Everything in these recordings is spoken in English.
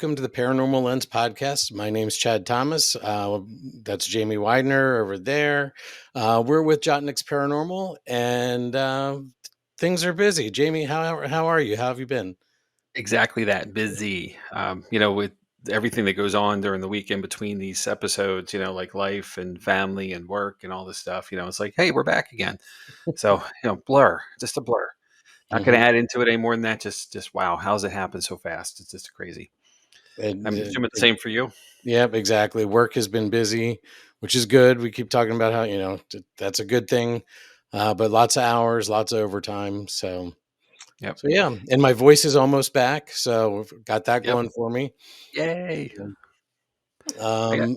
welcome to the Paranormal Lens podcast. My name's Chad Thomas. That's Jamie Widener over there. We're with Jotnick's Paranormal, and things are busy. Jamie, how are you? How have you been? Exactly that, busy. With everything that goes on during the week in between these episodes, like life and family and work and all this stuff, it's like, hey, we're back again. So, blur, just a blur. Not going to add into it any more than that. Just wow, how's it happen so fast? It's just crazy. I'm assuming the same for you. Yep, exactly. Work has been busy, which is good. We keep talking about how, that's a good thing, but lots of hours, lots of overtime. So yeah, and my voice is almost back, so we've got that going for me. Yay! And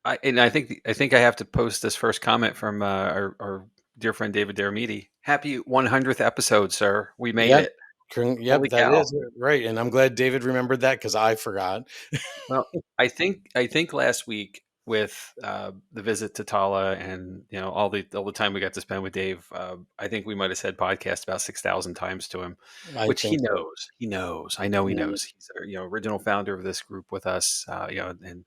I think I have to post this first comment from our dear friend David Dermidi. Happy 100th episode, sir. We made it. Yep, that is right, and I'm glad David remembered that because I forgot. Well, I think last week with the visit to Tala and all the time we got to spend with Dave, I think we might have said podcast about 6,000 times to him, which he knows. So. He knows. I know he knows. He's our original founder of this group with us, and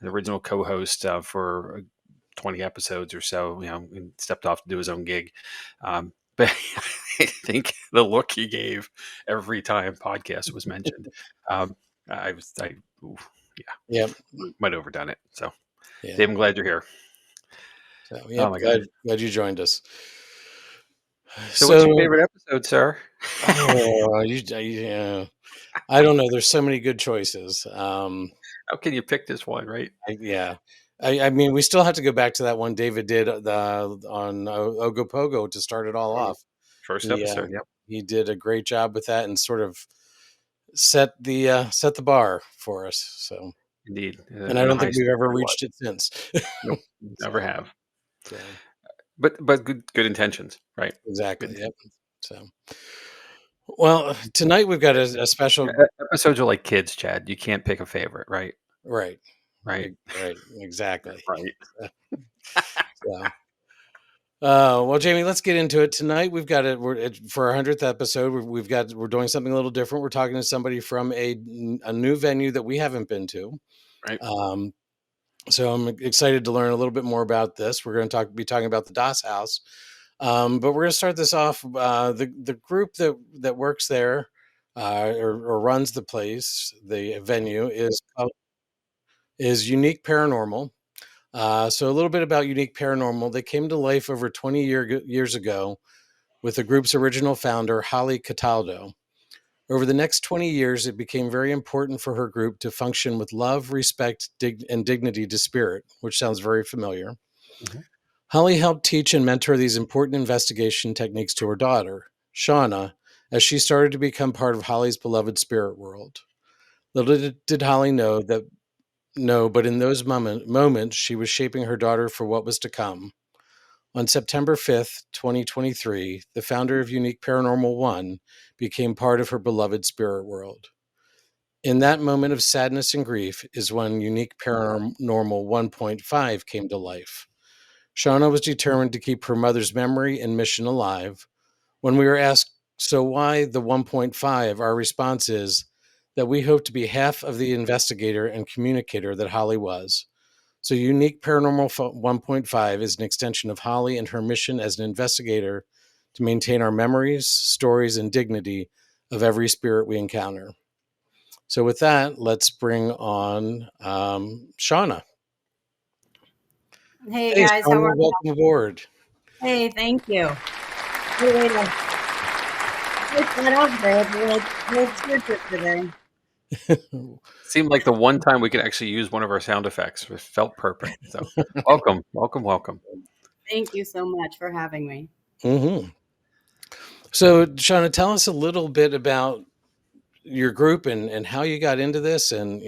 the original co-host for 20 episodes or so. And stepped off to do his own gig. But I think the look he gave every time podcast was mentioned. Might have overdone it. So, Dave, I'm glad you're here. So, glad you joined us. So what's your favorite episode, sir? I don't know. There's so many good choices. How can you pick this one, right? I mean, we still have to go back to that one David did on Ogopogo to start it all off. First episode, yep. He did a great job with that and sort of set the bar for us. So indeed, and I don't think we've ever reached it since. Nope, never have. But good intentions, right? Exactly. Yep. So, well, tonight we've got a special. Episodes are like kids, Chad. You can't pick a favorite, right? Right. Exactly. Right. Well, Jamie, let's get into it tonight. We've got it for our 100th episode. We're doing something a little different. We're talking to somebody from a new venue that we haven't been to. Right. So I'm excited to learn a little bit more about this. We're going to be talking about the Das House, but we're going to start this off. The group that works there or runs the place, the venue is Unique Paranormal. So a little bit about Unique Paranormal. They came to life over 20 years ago with the group's original founder, Holly Cataldo. Over the next 20 years, it became very important for her group to function with love, respect, and dignity to spirit, which sounds very familiar. Mm-hmm. Holly helped teach and mentor these important investigation techniques to her daughter, Shawnna, as she started to become part of Holly's beloved spirit world. Little did Holly know, but in those moments, she was shaping her daughter for what was to come. On September 5th, 2023, the founder of Unique Paranormal 1 became part of her beloved spirit world. In that moment of sadness and grief is when Unique Paranormal 1.5 came to life. Shawnna was determined to keep her mother's memory and mission alive. When we were asked, so why the 1.5, our response is that we hope to be half of the investigator and communicator that Holly was. So Unique Paranormal 1.5 is an extension of Holly and her mission as an investigator to maintain our memories, stories, and dignity of every spirit we encounter. So with that, let's bring on Shawnna. Hey guys, Shawnna, how are you? Welcome aboard. Hey, thank you. Today. Seemed like the one time we could actually use one of our sound effects. It felt perfect. So welcome. Thank you so much for having me. Mm-hmm. So, Shawnna, tell us a little bit about your group and how you got into this, and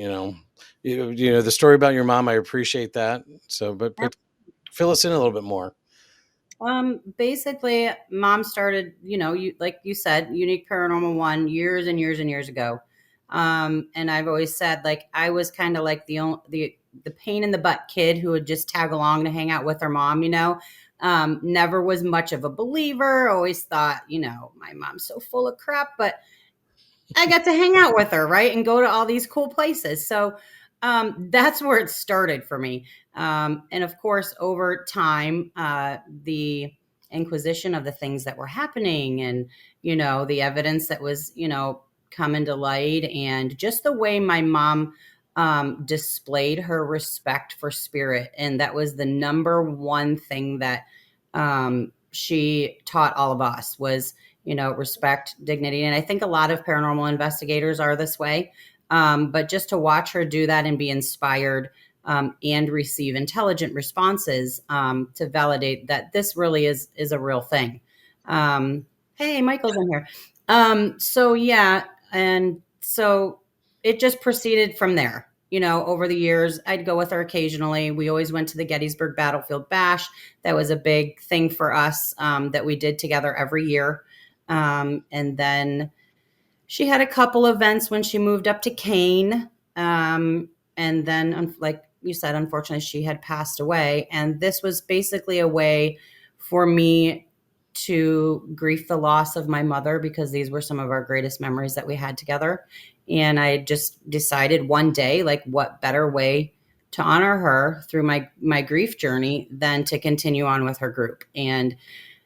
the story about your mom. I appreciate that. So, but fill us in a little bit more. Basically, Mom started, like you said, Unique Paranormal 1 years and years and years ago. And I've always said, like, I was kind of like the pain in the butt kid who would just tag along to hang out with her mom, never was much of a believer, always thought, my mom's so full of crap. But I got to hang out with her, right? And go to all these cool places. So that's where it started for me. And of course, over time, the inquisition of the things that were happening and, the evidence that was, coming to light, and just the way my mom displayed her respect for spirit. And that was the number one thing that she taught all of us was, respect, dignity. And I think a lot of paranormal investigators are this way. But just to watch her do that and be inspired and receive intelligent responses to validate that this really is a real thing. Hey, Michael's in here. So yeah, and so it just proceeded from there. Over the years, I'd go with her occasionally. We always went to the Gettysburg Battlefield Bash. That was a big thing for us that we did together every year. And then she had a couple events when she moved up to Kane. And then, like you said, unfortunately, she had passed away. And this was basically a way for me to grieve the loss of my mother, because these were some of our greatest memories that we had together. And I just decided one day, like, what better way to honor her through my grief journey than to continue on with her group. And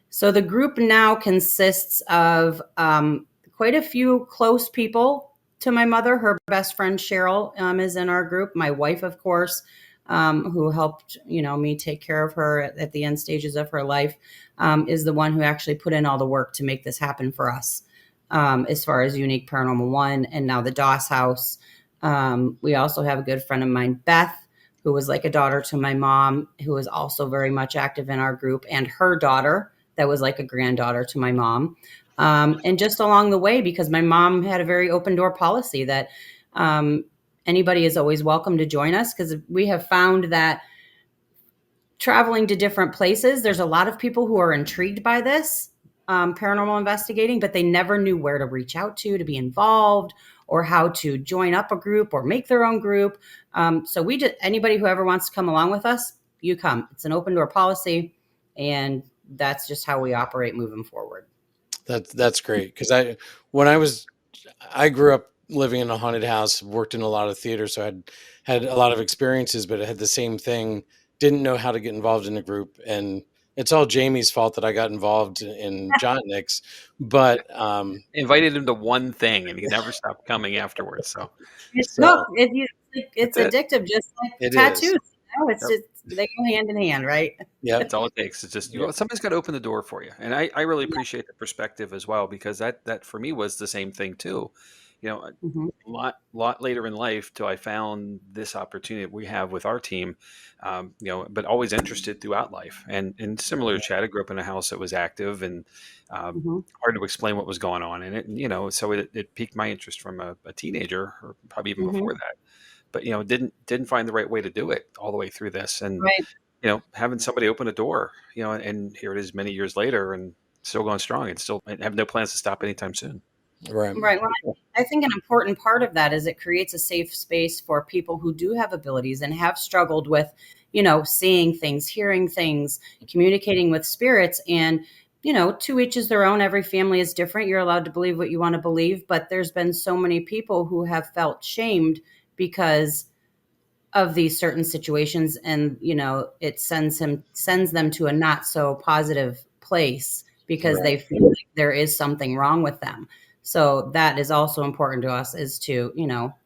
so the group now consists of quite a few close people to my mother. Her best friend Cheryl is in our group. My wife, of course, who helped me take care of her at the end stages of her life, is the one who actually put in all the work to make this happen for us. As far as Unique Paranormal 1 and now the Doss House. We also have a good friend of mine, Beth, who was like a daughter to my mom, who was also very much active in our group, and her daughter that was like a granddaughter to my mom. And just along the way, because my mom had a very open door policy that anybody is always welcome to join us, because we have found that traveling to different places, there's a lot of people who are intrigued by this paranormal investigating, but they never knew where to reach out to be involved, or how to join up a group or make their own group. So we just, anybody who ever wants to come along with us, you come. It's an open door policy, and that's just how we operate moving forward. That's great, because I grew up living in a haunted house, worked in a lot of theater, so I had a lot of experiences, but I had the same thing. Didn't know how to get involved in a group, and it's all Jamie's fault that I got involved in John Nick's. But Invited him to one thing, and he never stopped coming afterwards. So it's That's addictive, just like It tattoos. is. It's just, they go hand in hand, right? Yeah, that's all it takes. It's just somebody's got to open the door for you, and I really appreciate the perspective as well, because that for me was the same thing too. Mhm. A lot later in life till I found this opportunity we have with our team, but always interested throughout life. And similar to Chad, I grew up in a house that was active and Mhm. hard to explain what was going on in it. And, so it piqued my interest from a teenager, or probably even Mhm. before that. But, didn't find the right way to do it all the way through this. And, Right. having somebody open a door, and here it is many years later and still going strong, and still I have no plans to stop anytime soon. right. Right. Well, I think an important part of that is it creates a safe space for people who do have abilities and have struggled with, seeing things, hearing things, communicating with spirits. And, to each is their own. Every family is different. You're allowed to believe what you want to believe. But there's been so many people who have felt shamed because of these certain situations, and it sends them to a not so positive place, because they feel like there is something wrong with them. So that is also important to us, is to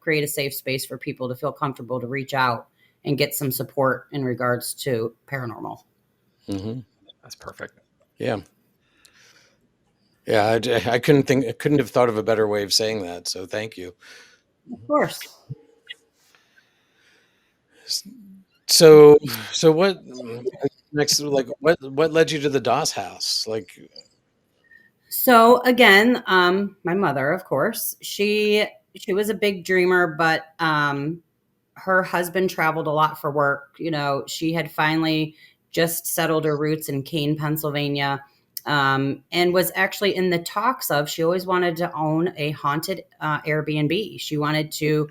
create a safe space for people to feel comfortable to reach out and get some support in regards to paranormal. Mm-hmm. That's perfect. Yeah. Yeah, I couldn't have thought of a better way of saying that. So thank you. Of course. So what next? Like, what led you to the Doss House? Like, So again, my mother, of course, she was a big dreamer, but her husband traveled a lot for work. She had finally just settled her roots in Kane, Pennsylvania, and was actually in the talks of, she always wanted to own a haunted Airbnb. She wanted to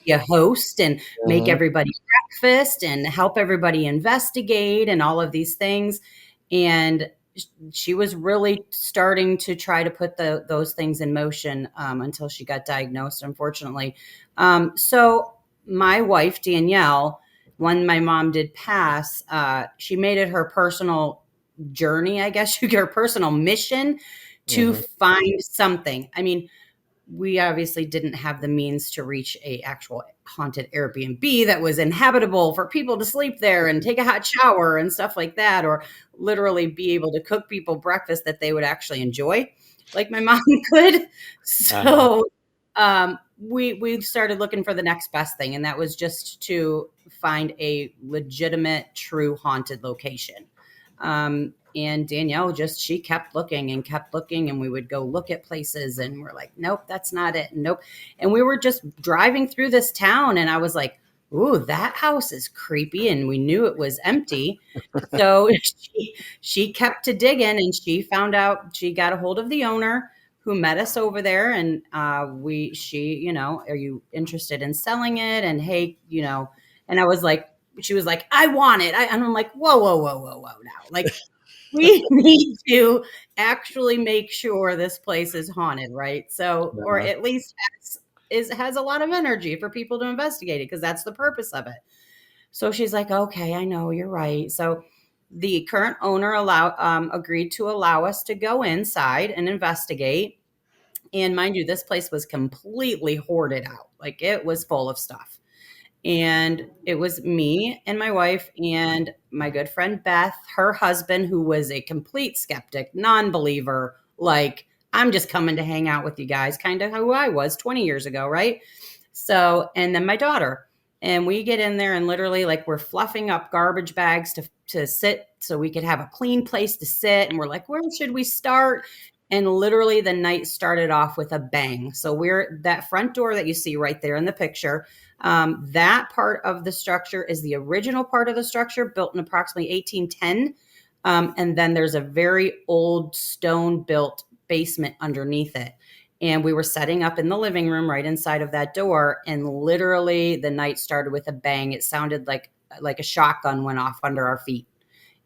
be a host and make Mhm. everybody breakfast and help everybody investigate and all of these things. And she was really starting to try to put those things in motion until she got diagnosed, unfortunately. So my wife, Danielle, when my mom did pass, she made it her personal journey, I guess, her personal mission to find something. I mean, we obviously didn't have the means to reach a actual haunted Airbnb that was inhabitable for people to sleep there and take a hot shower and stuff like that, or literally be able to cook people breakfast that they would actually enjoy, like my mom could. So we started looking for the next best thing, and that was just to find a legitimate, true haunted location. And Danielle she kept looking and kept looking, and we would go look at places and we're like, nope, that's not it. Nope. And we were just driving through this town and I was like, ooh, that house is creepy. And we knew it was empty. So she kept to digging, and she found out, she got a hold of the owner who met us over there. And are you interested in selling it? And hey, and I was like, she was like, I want it. And I'm like, whoa now. Like, we need to actually make sure this place is haunted, right? So, or at least has a lot of energy for people to investigate it, because that's the purpose of it. So she's like, okay, I know, you're right. So the current owner agreed to allow us to go inside and investigate. And mind you, this place was completely hoarded out. Like, it was full of stuff. And it was me and my wife and my good friend Beth, her husband, who was a complete skeptic, non-believer, like, I'm just coming to hang out with you guys, kind of who I was 20 years ago, right? So, and then my daughter. And we get in there and literally, like, we're fluffing up garbage bags to sit so we could have a clean place to sit. And we're like, where should we start? And literally the night started off with a bang. So that front door that you see right there in the picture, that part of the structure is the original part of the structure, built in approximately 1810. And then there's a very old stone built basement underneath it. And we were setting up in the living room right inside of that door. And literally the night started with a bang. It sounded like a shotgun went off under our feet.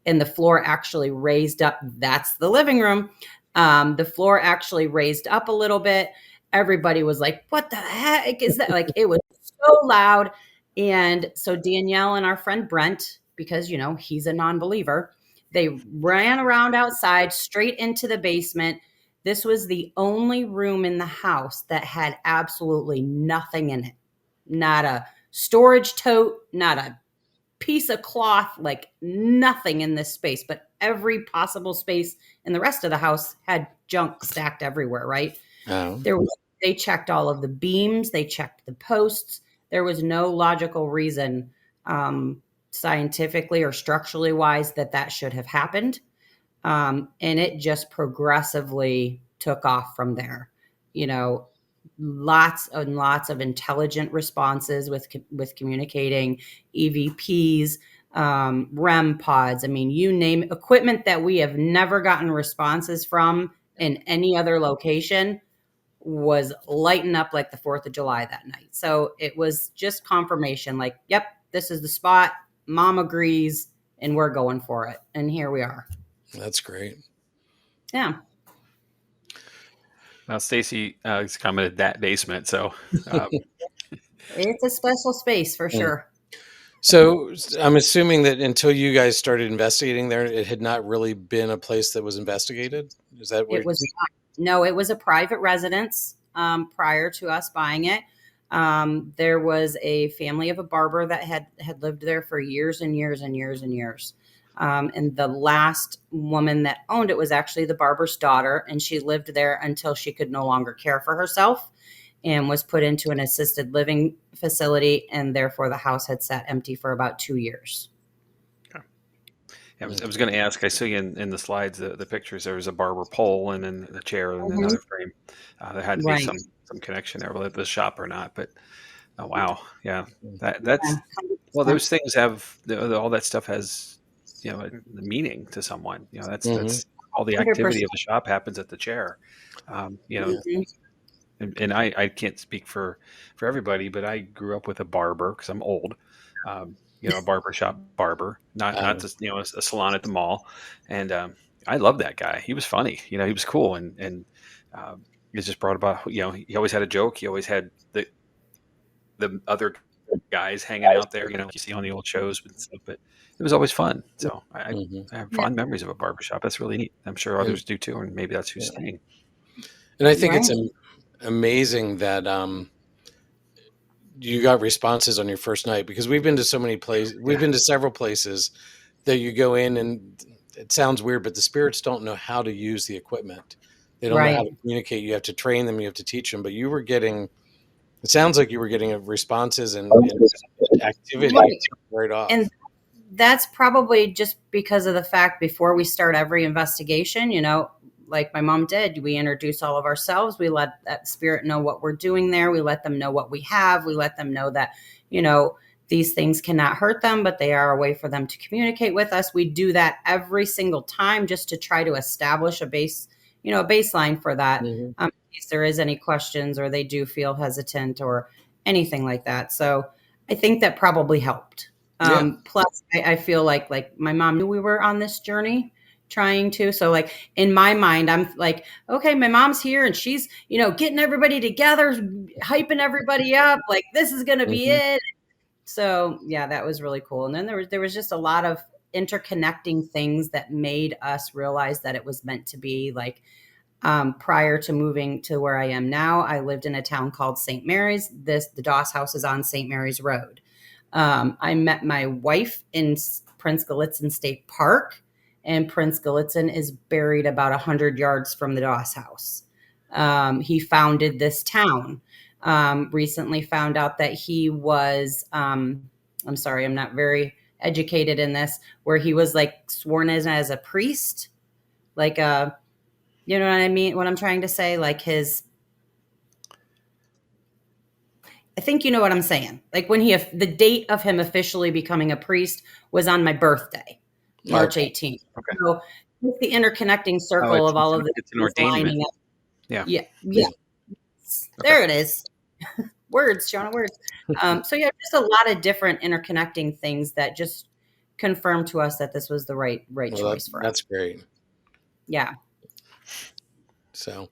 And the floor actually raised up. That's the living room. The floor actually raised up a little bit. Everybody was like, what the heck is that? Like, it was so loud. And so Danielle and our friend Brent, because, he's a non-believer, they ran around outside straight into the basement. This was the only room in the house that had absolutely nothing in it. Not a storage tote, not a piece of cloth, like nothing in this space, but every possible space in the rest of the house had junk stacked everywhere, right? Oh. They checked all of the beams, they checked the posts. There was no logical reason, scientifically or structurally wise, that should have happened. And it just progressively took off from there. Lots and lots of intelligent responses with communicating, EVPs, REM pods. I mean, you name it, equipment that we have never gotten responses from in any other location was lighting up like the 4th of July that night. So it was just confirmation, like, yep, this is the spot. Mom agrees, and we're going for it. And here we are. That's great. Yeah. Now, Stacy has commented that basement. So It's a special space for sure. So I'm assuming that until you guys started investigating there, it had not really been a place that was investigated. Is that what it was? No, it was a private residence prior to us buying it. There was a family of a barber that had lived there for years and years and years and years. And the last woman that owned it was actually the barber's daughter, and she lived there until she could no longer care for herself and was put into an assisted living facility, and therefore the house had sat empty for about 2 years. Okay. I was going to ask, I see in the slides, the pictures, there was a barber pole and then the chair and another frame. There had to be some connection there, whether the shop or not, but oh, wow. Yeah. That's, well, those things have, all that stuff has, a meaning to someone. That's all the activity 100%. Of the shop happens at the chair. And I can't speak for everybody, but I grew up with a barber because I'm old, a barber shop barber, not just, a salon at the mall. And I love that guy. He was funny. He was cool, and he just brought about. He always had a joke. He always had the other guys hanging out there. You see on the old shows and stuff. But it was always fun. So Mhm. I have Yeah. fond memories of a barbershop. That's really neat. I'm sure And others do too, and maybe that's who's yeah. staying. And I think Right. it's amazing that you got responses on your first night, because we've been to so many places. We've been to several places that you go in and it sounds weird, but the spirits don't know how to use the equipment. They don't know how to Right. communicate. You have to train them. You have to teach them. But you were getting, it sounds like you were getting responses and activity Right. right off. And that's probably just because of the fact before we start every investigation, like my mom did, we introduce all of ourselves. We let that spirit know what we're doing there. We let them know what we have. We let them know that, these things cannot hurt them, but they are a way for them to communicate with us. We do that every single time just to try to establish a baseline for that. Mhm. In case there is any questions or they do feel hesitant or anything like that. So I think that probably helped. Yeah. Plus, I feel like my mom knew we were on this journey trying to. So like in my mind, I'm like, okay, my mom's here and she's, getting everybody together, hyping everybody up. Like this is going to be Mhm. it. So yeah, that was really cool. And then there was just a lot of interconnecting things that made us realize that it was meant to be. Like prior to moving to where I am now, I lived in a town called St. Mary's. The Doss house is on St. Mary's Road. I met my wife in Prince Gallitzin State Park, and Prince Gallitzin is buried about 100 yards from the Doss house. He founded this town. Recently found out that he was, I'm sorry, I'm not very educated in this, where he was like sworn as a priest, like you know what I mean? What I'm trying to say, like I think you know what I'm saying. Like when the date of him officially becoming a priest was on my birthday, March Okay. 18th. Okay. So it's the interconnecting Oh, circle of all of it's an these ordainment. lining up. Yeah. Yeah. Yeah. There it is. Words, Shawnna, words. So yeah, just a lot of different interconnecting things that just confirmed to us that this was the right Well, choice for us. that's great. Yeah. So,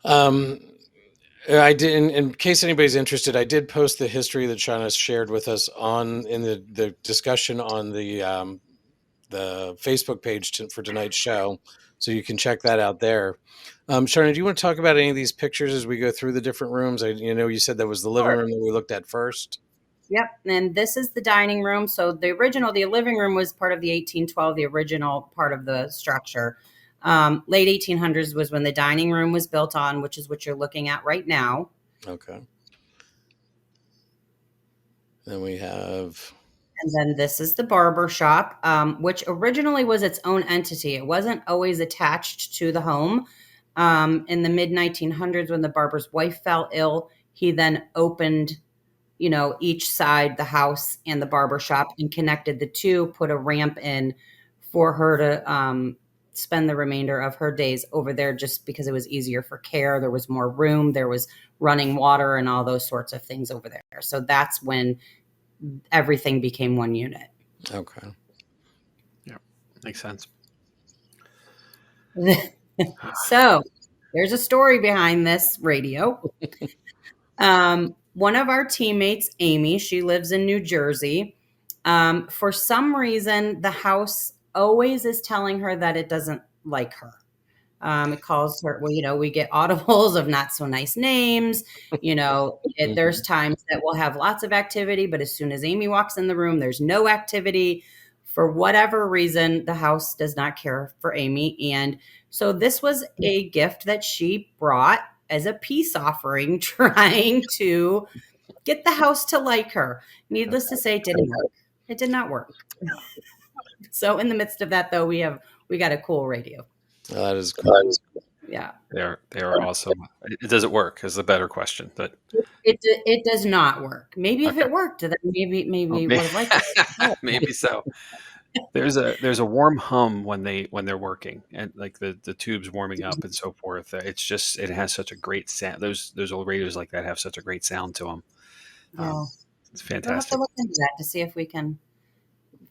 I did, in case anybody's interested, I did post the history that Shawnna shared with us in the discussion on the Facebook page for tonight's show. So you can check that out there. Shawnna, do you want to talk about any of these pictures as we go through the different rooms? You said that was the living Sure. room that we looked at first. Yep. And this is the dining room. So the living room was part of the 1812, the original part of the structure. Late 1800s was when the dining room was built on, which is what you're looking at right now. Okay. Then we have. And then this is the barber shop, which originally was its own entity. It wasn't always attached to the home. In the mid 1900s, when the barber's wife fell ill, he then opened each side, the house and the barber shop, and connected the two, put a ramp in for her to spend the remainder of her days over there, just because it was easier for care. There was more room, there was running water and all those sorts of things over there. So that's when everything became one unit. Okay. Yeah. Makes sense. So there's a story behind this radio. One of our teammates, Amy, she lives in New Jersey. For some reason, the house always is telling her that it doesn't like her. It calls her, well, we get audibles of not so nice names. There's times that we'll have lots of activity, but as soon as Amy walks in the room, there's no activity. For whatever reason, the house does not care for Amy. And so this was a gift that she brought as a peace offering, trying to get the house to like her. Needless to say, it didn't work. It did not work. So in the midst of that, though, we got a cool radio. Well, that is cool. Yeah. They are awesome. Does it work is the better question, but it does not work. Maybe if Okay. it worked, then maybe would have liked it. maybe so. There's a warm hum when they're working, and like the tubes warming up and so forth. It has such a great sound. Those old radios like that have such a great sound to them. Yeah. It's We'll have fantastic. to look into that to see if we can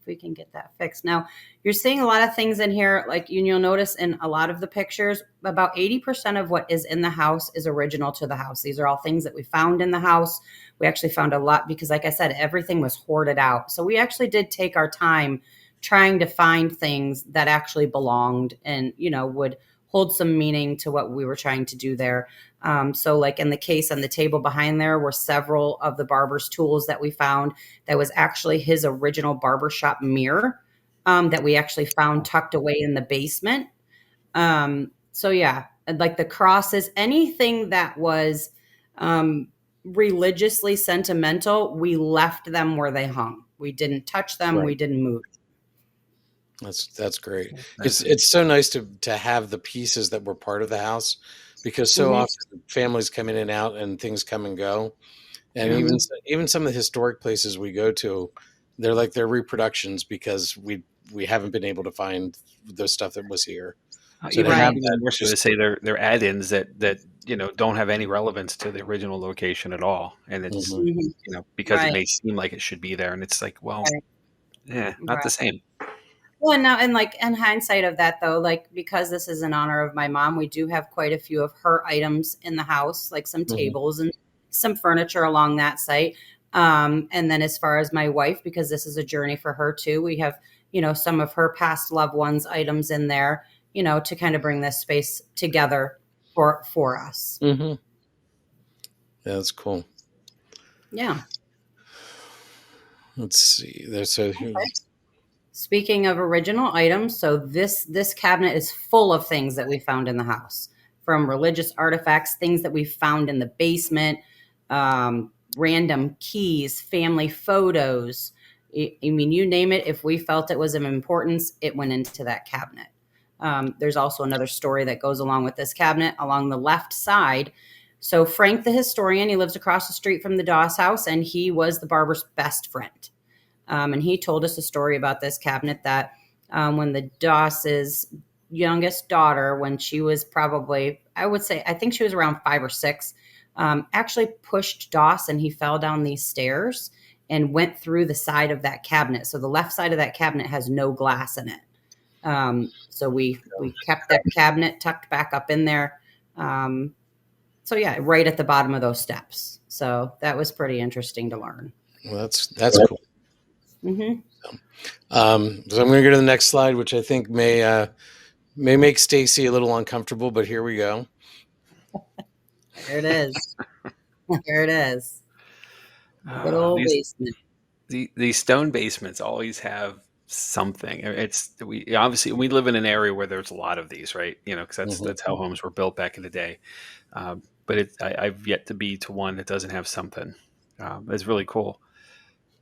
we can get that fixed. Now, you're seeing a lot of things in here, like you'll notice in a lot of the pictures, about 80% of what is in the house is original to the house. These are all things that we found in the house. We actually found a lot because, like I said, everything was hoarded out. So we actually did take our time trying to find things that actually belonged and, would hold some meaning to what we were trying to do there. So like in the case on the table behind there were several of the barber's tools that we found. That was actually his original barbershop mirror that we actually found tucked away in the basement. So yeah, like the crosses, anything that was religiously sentimental, we left them where they hung. We didn't touch them. Right. We didn't move. That's great. It's so nice to have the pieces that were part of the house, because so Mhm. often families come in and out and things come and go. And Mhm. even some of the historic places we go to, they're reproductions because we haven't been able to find the stuff that was here. So to Even have Right. that more so to just say they're add-ins that don't have any relevance to the original location at all, and it's Mhm. Mhm. because it Right. may seem like it should be there, and it's like, well, Right. yeah, not the Right. same. Well, now, and like in hindsight of that, though, like because this is in honor of my mom, we do have quite a few of her items in the house, like some Mhm. tables and some furniture along that site. And then as far as my wife, because this is a journey for her too, we have, some of her past loved ones' items in there, to kind of bring this space together for us. Mhm. Yeah, that's cool. Yeah. Let's see. There's so Okay. Speaking of original items, so this cabinet is full of things that we found in the house, from religious artifacts, things that we found in the basement, random keys, family photos. I mean, you name it. If we felt it was of importance, it went into that cabinet. There's also another story that goes along with this cabinet along the left side. So Frank, the historian, he lives across the street from the Doss house, and he was the barber's best friend. And he told us a story about this cabinet that when the Doss's youngest daughter, when she was probably, I think she was around 5 or 6, actually pushed Doss and he fell down these stairs and went through the side of that cabinet. So the left side of that cabinet has no glass in it. So we kept that cabinet tucked back up in there. So yeah, right at the bottom of those steps. So that was pretty interesting to learn. well, that's cool. Mm-hmm. So I'm going to go to the next slide, which I think may make Stacy a little uncomfortable, but here we go. There it is. There it is. Good old These basement. these stone basements always have something. We obviously we live in an area where there's a lot of these, right? Because Mhm. that's how homes were built back in the day. But I've yet to be to one that doesn't have something. It's really cool.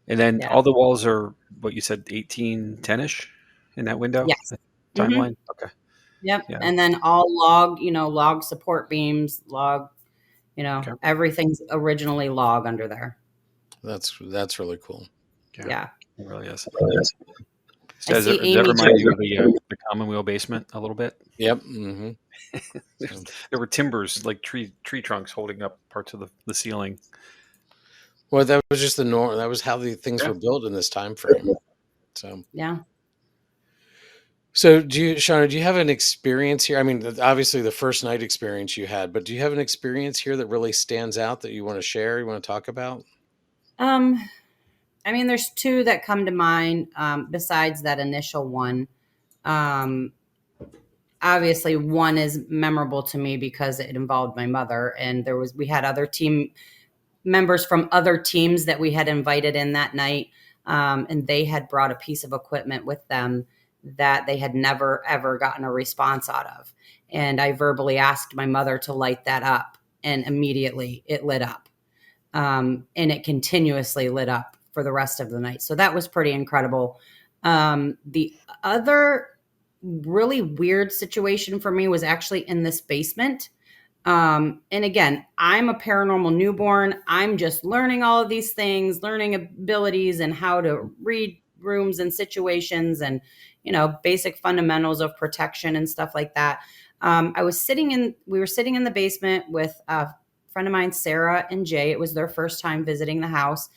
And then Yeah. all the walls are what you said, 1810-ish in that window Yes. Mm-hmm. timeline. Okay, Yep. yeah, And then all log support beams, log, okay, everything's originally log under there. That's really cool. yeah, Yeah. it really is. I Does see that Amy. remind you of the Commonweal basement a little bit? Yep. Hmm. There were timbers like tree trunks holding up parts of the ceiling. Well, that was just the norm. That was how the things Yeah. were built in this time frame. So, Yeah. Shawnna, do you have an experience here? I mean, obviously the first night experience you had, but do you have an experience here that really stands out that you want to share? You want to talk about? Um, I mean, there's two that come to mind, besides that initial one. Um, Obviously one is memorable to me because it involved my mother, and we had other team members from other teams that we had invited in that night. And they had brought a piece of equipment with them that they had never, ever gotten a response out of. And I verbally asked my mother to light that up, and immediately it lit up. And it continuously lit up for the rest of the night. So that was pretty incredible. The other really weird situation for me was actually in this basement. And again, I'm a paranormal newborn. I'm just learning all of these things, learning abilities and how to read rooms and situations and, basic fundamentals of protection and stuff like that. We were sitting in the basement with a friend of mine, Sarah and Jay. It was their first time visiting the house.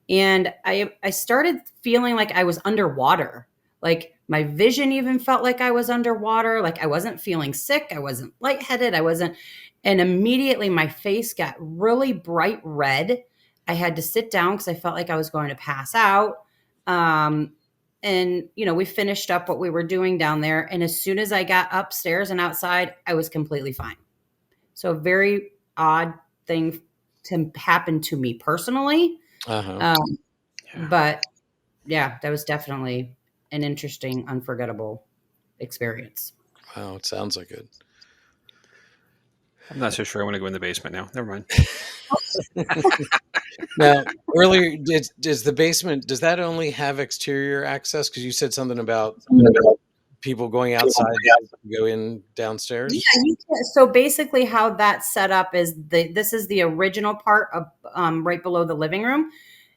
And I started feeling like I was underwater. Like my vision even felt like I was underwater. Like I wasn't feeling sick. I wasn't lightheaded. I wasn't. And immediately my face got really bright red. I had to sit down because I felt like I was going to pass out. Um, and, we finished up what we were doing down there. And as soon as I got upstairs and outside, I was completely fine. So a very odd thing to happen to me personally. Uh-huh. But yeah, that was definitely an interesting, unforgettable experience. Wow, it sounds like it. I'm not so sure I want to go in the basement now. Never mind. Now, earlier, does the basement, does that only have exterior access? Because you said something about people going outside to go in downstairs. Yeah, you can. So basically, how that's set up is this is the original part of right below the living room.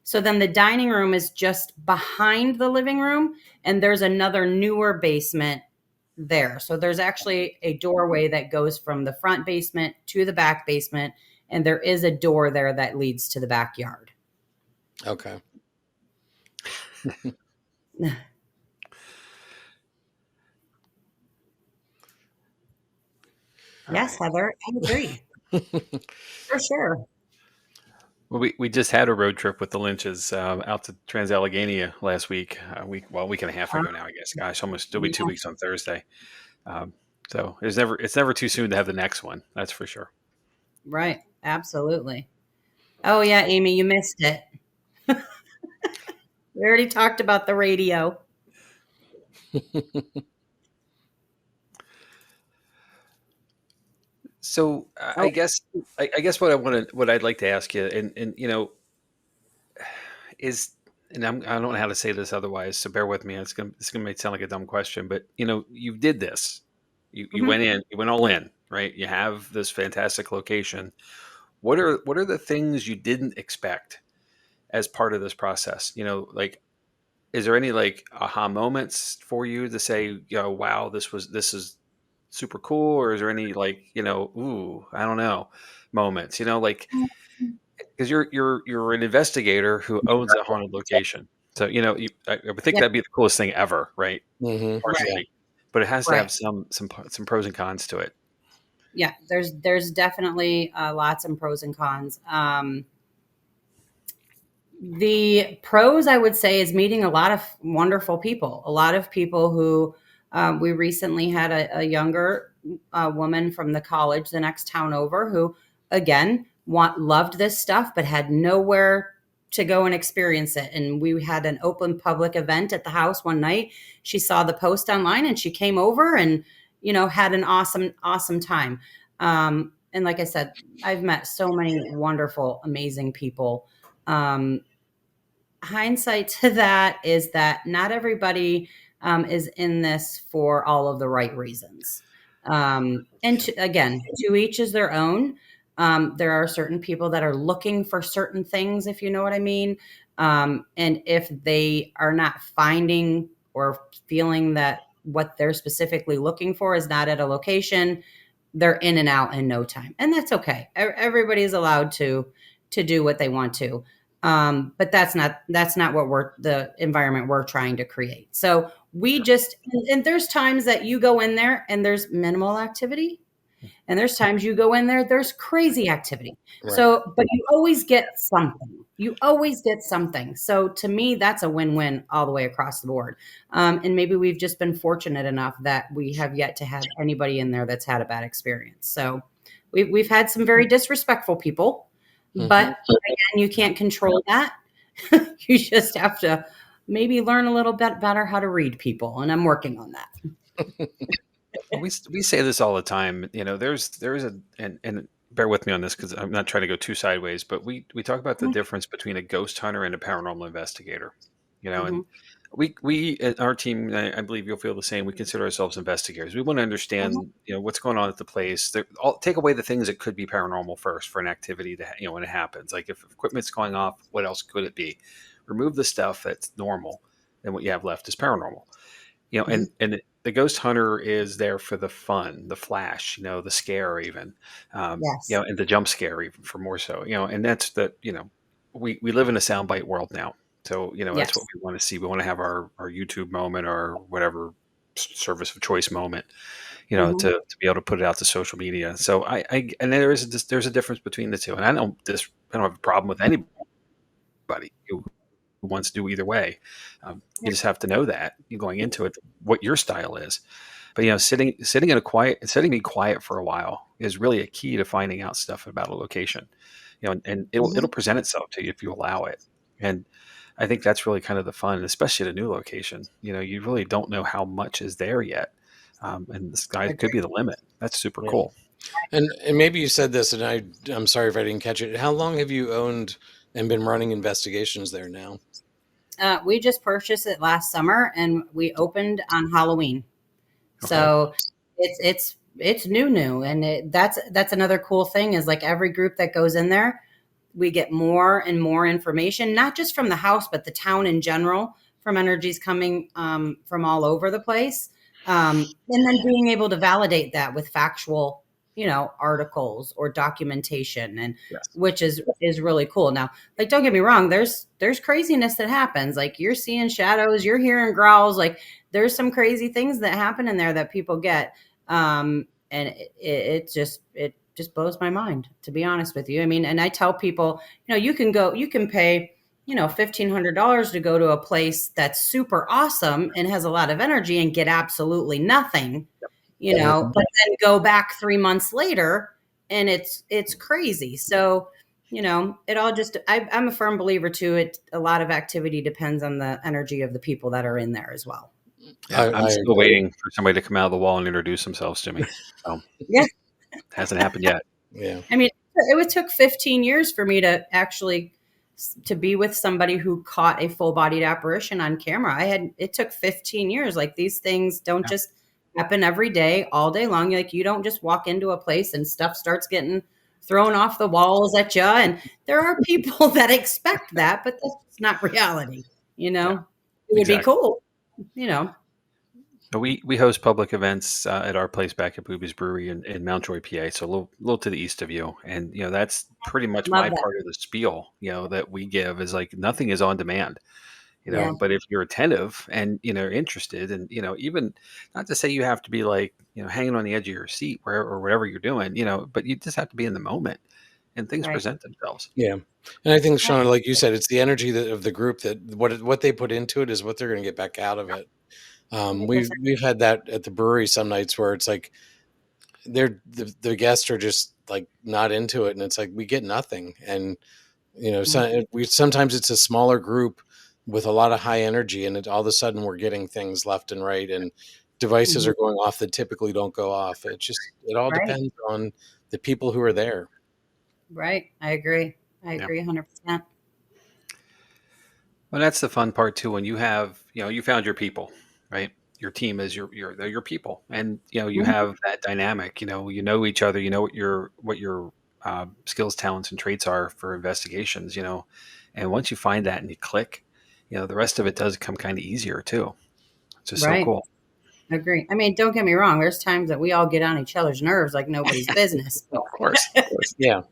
So then the dining room is just behind the living room, and there's another newer basement there. So there's actually a doorway that goes from the front basement to the back basement, and there is a door there that leads to the backyard. Okay. Yes, Heather, I agree. For sure. Well, we just had a road trip with the Lynches out to Trans-Allegheny last week. A week and a half ago now, I guess. Gosh, almost it'll be 2 weeks on Thursday. So it's never too soon to have the next one. That's for sure. Right. Absolutely. Oh yeah, Amy, you missed it. We already talked about the radio. So I guess what I'd like to ask you, and is, and I don't know how to say this otherwise, so bear with me. It's gonna sound like a dumb question, but you did this. You Mhm. you went all in, right? You have this fantastic location. What are the things you didn't expect as part of this process? Like, is there any like aha moments for you to say, wow, this is super cool, or is there any like, ooh, I don't know, moments, like, because you're an investigator who owns a haunted location. So, I would think Yeah, that'd be the coolest thing ever, right? Mm-hmm. right, Partially, but it has to right. have some pros and cons to it. Yeah, there's definitely lots of pros and cons. The pros, I would say, is meeting a lot of wonderful people. A lot of people who we recently had a younger woman from the college, the next town over, who again loved this stuff but had nowhere to go and experience it. And we had an open public event at the house one night. She saw the post online and she came over and had an awesome time. And like I said, I've met so many wonderful, amazing people. Hindsight to that is that not everybody is in this for all of the right reasons. And again, to each is their own. There are certain people that are looking for certain things, if you know what I mean. And if they are not finding or feeling that what they're specifically looking for is not at a location, they're in and out in no time, and that's okay. Everybody's allowed to do what they want to, but that's not what we're the environment we're trying to create. So we just and there's times that you go in there and there's minimal activity, and there's times you go in there, there's crazy activity. Right. So, but you always get something. You always get something. So to me, that's a win-win all the way across the board. And maybe we've just been fortunate enough that we have yet to have anybody in there that's had a bad experience. So we've had some very disrespectful people, but again, you can't control that. You just have to maybe learn a little bit better how to read people. And I'm working on that. We say this all the time. There's and bear with me on this because I'm not trying to go too sideways, but we talk about the difference between a ghost hunter and a paranormal investigator. And Mhm. we our team, I believe you'll feel the same. We consider ourselves investigators. We want to Mhm. understand, what's going on at the place. Take away the things that could be paranormal first for an activity to, when it happens. Like if equipment's going off, what else could it be? Remove the stuff that's normal, and what you have left is paranormal. Mhm. The ghost hunter is there for the fun, the flash, the scare, even, Yes. and the jump scare, even for more so, and that's the, we live in a soundbite world now. So, that's what Yes. we want to see. We want to have our YouTube moment or whatever service of choice moment, Hmm. to be able to put it out to social media. So and there's a difference between the two. And I don't have a problem with anybody who wants to do either way. You Yep. just have to know that you're going into it, what your style is. But sitting in quiet for a while is really a key to finding out stuff about a location. And it'll Hmm. present itself to you if you allow it. And I think that's really kind of the fun, especially at a new location. You really don't know how much is there yet, and the sky could be Agree. the limit. That's super Yeah. cool. And maybe you said this, and I'm sorry if I didn't catch it. How long have you owned and been running investigations there now? We just purchased it last summer, and we opened on Halloween. Okay. So it's new, and that's another cool thing is like every group that goes in there, we get more and more information, not just from the house, but the town in general, from energies coming from all over the place. And then being able to validate that with factual, articles or documentation, and Yes. which is really cool. Now, like, don't get me wrong, there's craziness that happens. Like, you're seeing shadows, you're hearing growls, like there's some crazy things that happen in there that people get. And it just blows my mind, to be honest with you. I mean, and I tell people, you can pay, $1,500 to go to a place that's super awesome and has a lot of energy and get absolutely nothing, Mhm. but then go back 3 months later and it's crazy. So, it all just, I'm a firm believer too. A lot of activity depends on the energy of the people that are in there as well. Yeah, I'm I still agree. waiting for somebody to come out of the wall and introduce themselves to me. So Yeah. hasn't happened yet. I mean, it took 15 years for me to actually to be with somebody who caught a full-bodied apparition on camera. It took 15 years. Like, these things don't Yeah. just happen every day, all day long. Like, you don't just walk into a place and stuff starts getting thrown off the walls at you. And there are people that expect that, but that's just not reality. Yeah. It would be Exactly. cool, you know. But we host public events at our place back at Booby's Brewery in Mountjoy, PA, so a little to the east of you. And that's pretty much Love my that. part of the spiel. That we give is like nothing is on demand. Yeah. But if you're attentive and interested, and even not to say you have to be like hanging on the edge of your seat where or whatever you're doing, but you just have to be in the moment, and things Right. present themselves. Yeah. And I think, Right. Shawnna, like you said, it's the energy of the group that what they put into it is what they're going to get back out of it. We've 100%. we've had that at the brewery some nights where it's like the guests are just like not into it, and it's like we get nothing. And we sometimes it's a smaller group with a lot of high energy, and all of a sudden we're getting things left and right, and devices Mhm. are going off that typically don't go off. It all Right. depends on the people who are there. Right. I agree. I Yeah. agree 100%. Well, that's the fun part too. When you have, you found your people, right? Your team is they're your people, and you Mhm. have that dynamic. You know each other. You know what your skills, talents, and traits are for investigations. And once you find that and you click, the rest of it does come kind of easier too. It's just so Right. cool. Agree. I mean, don't get me wrong. There's times that we all get on each other's nerves like nobody's business. Of course, of course. Yeah.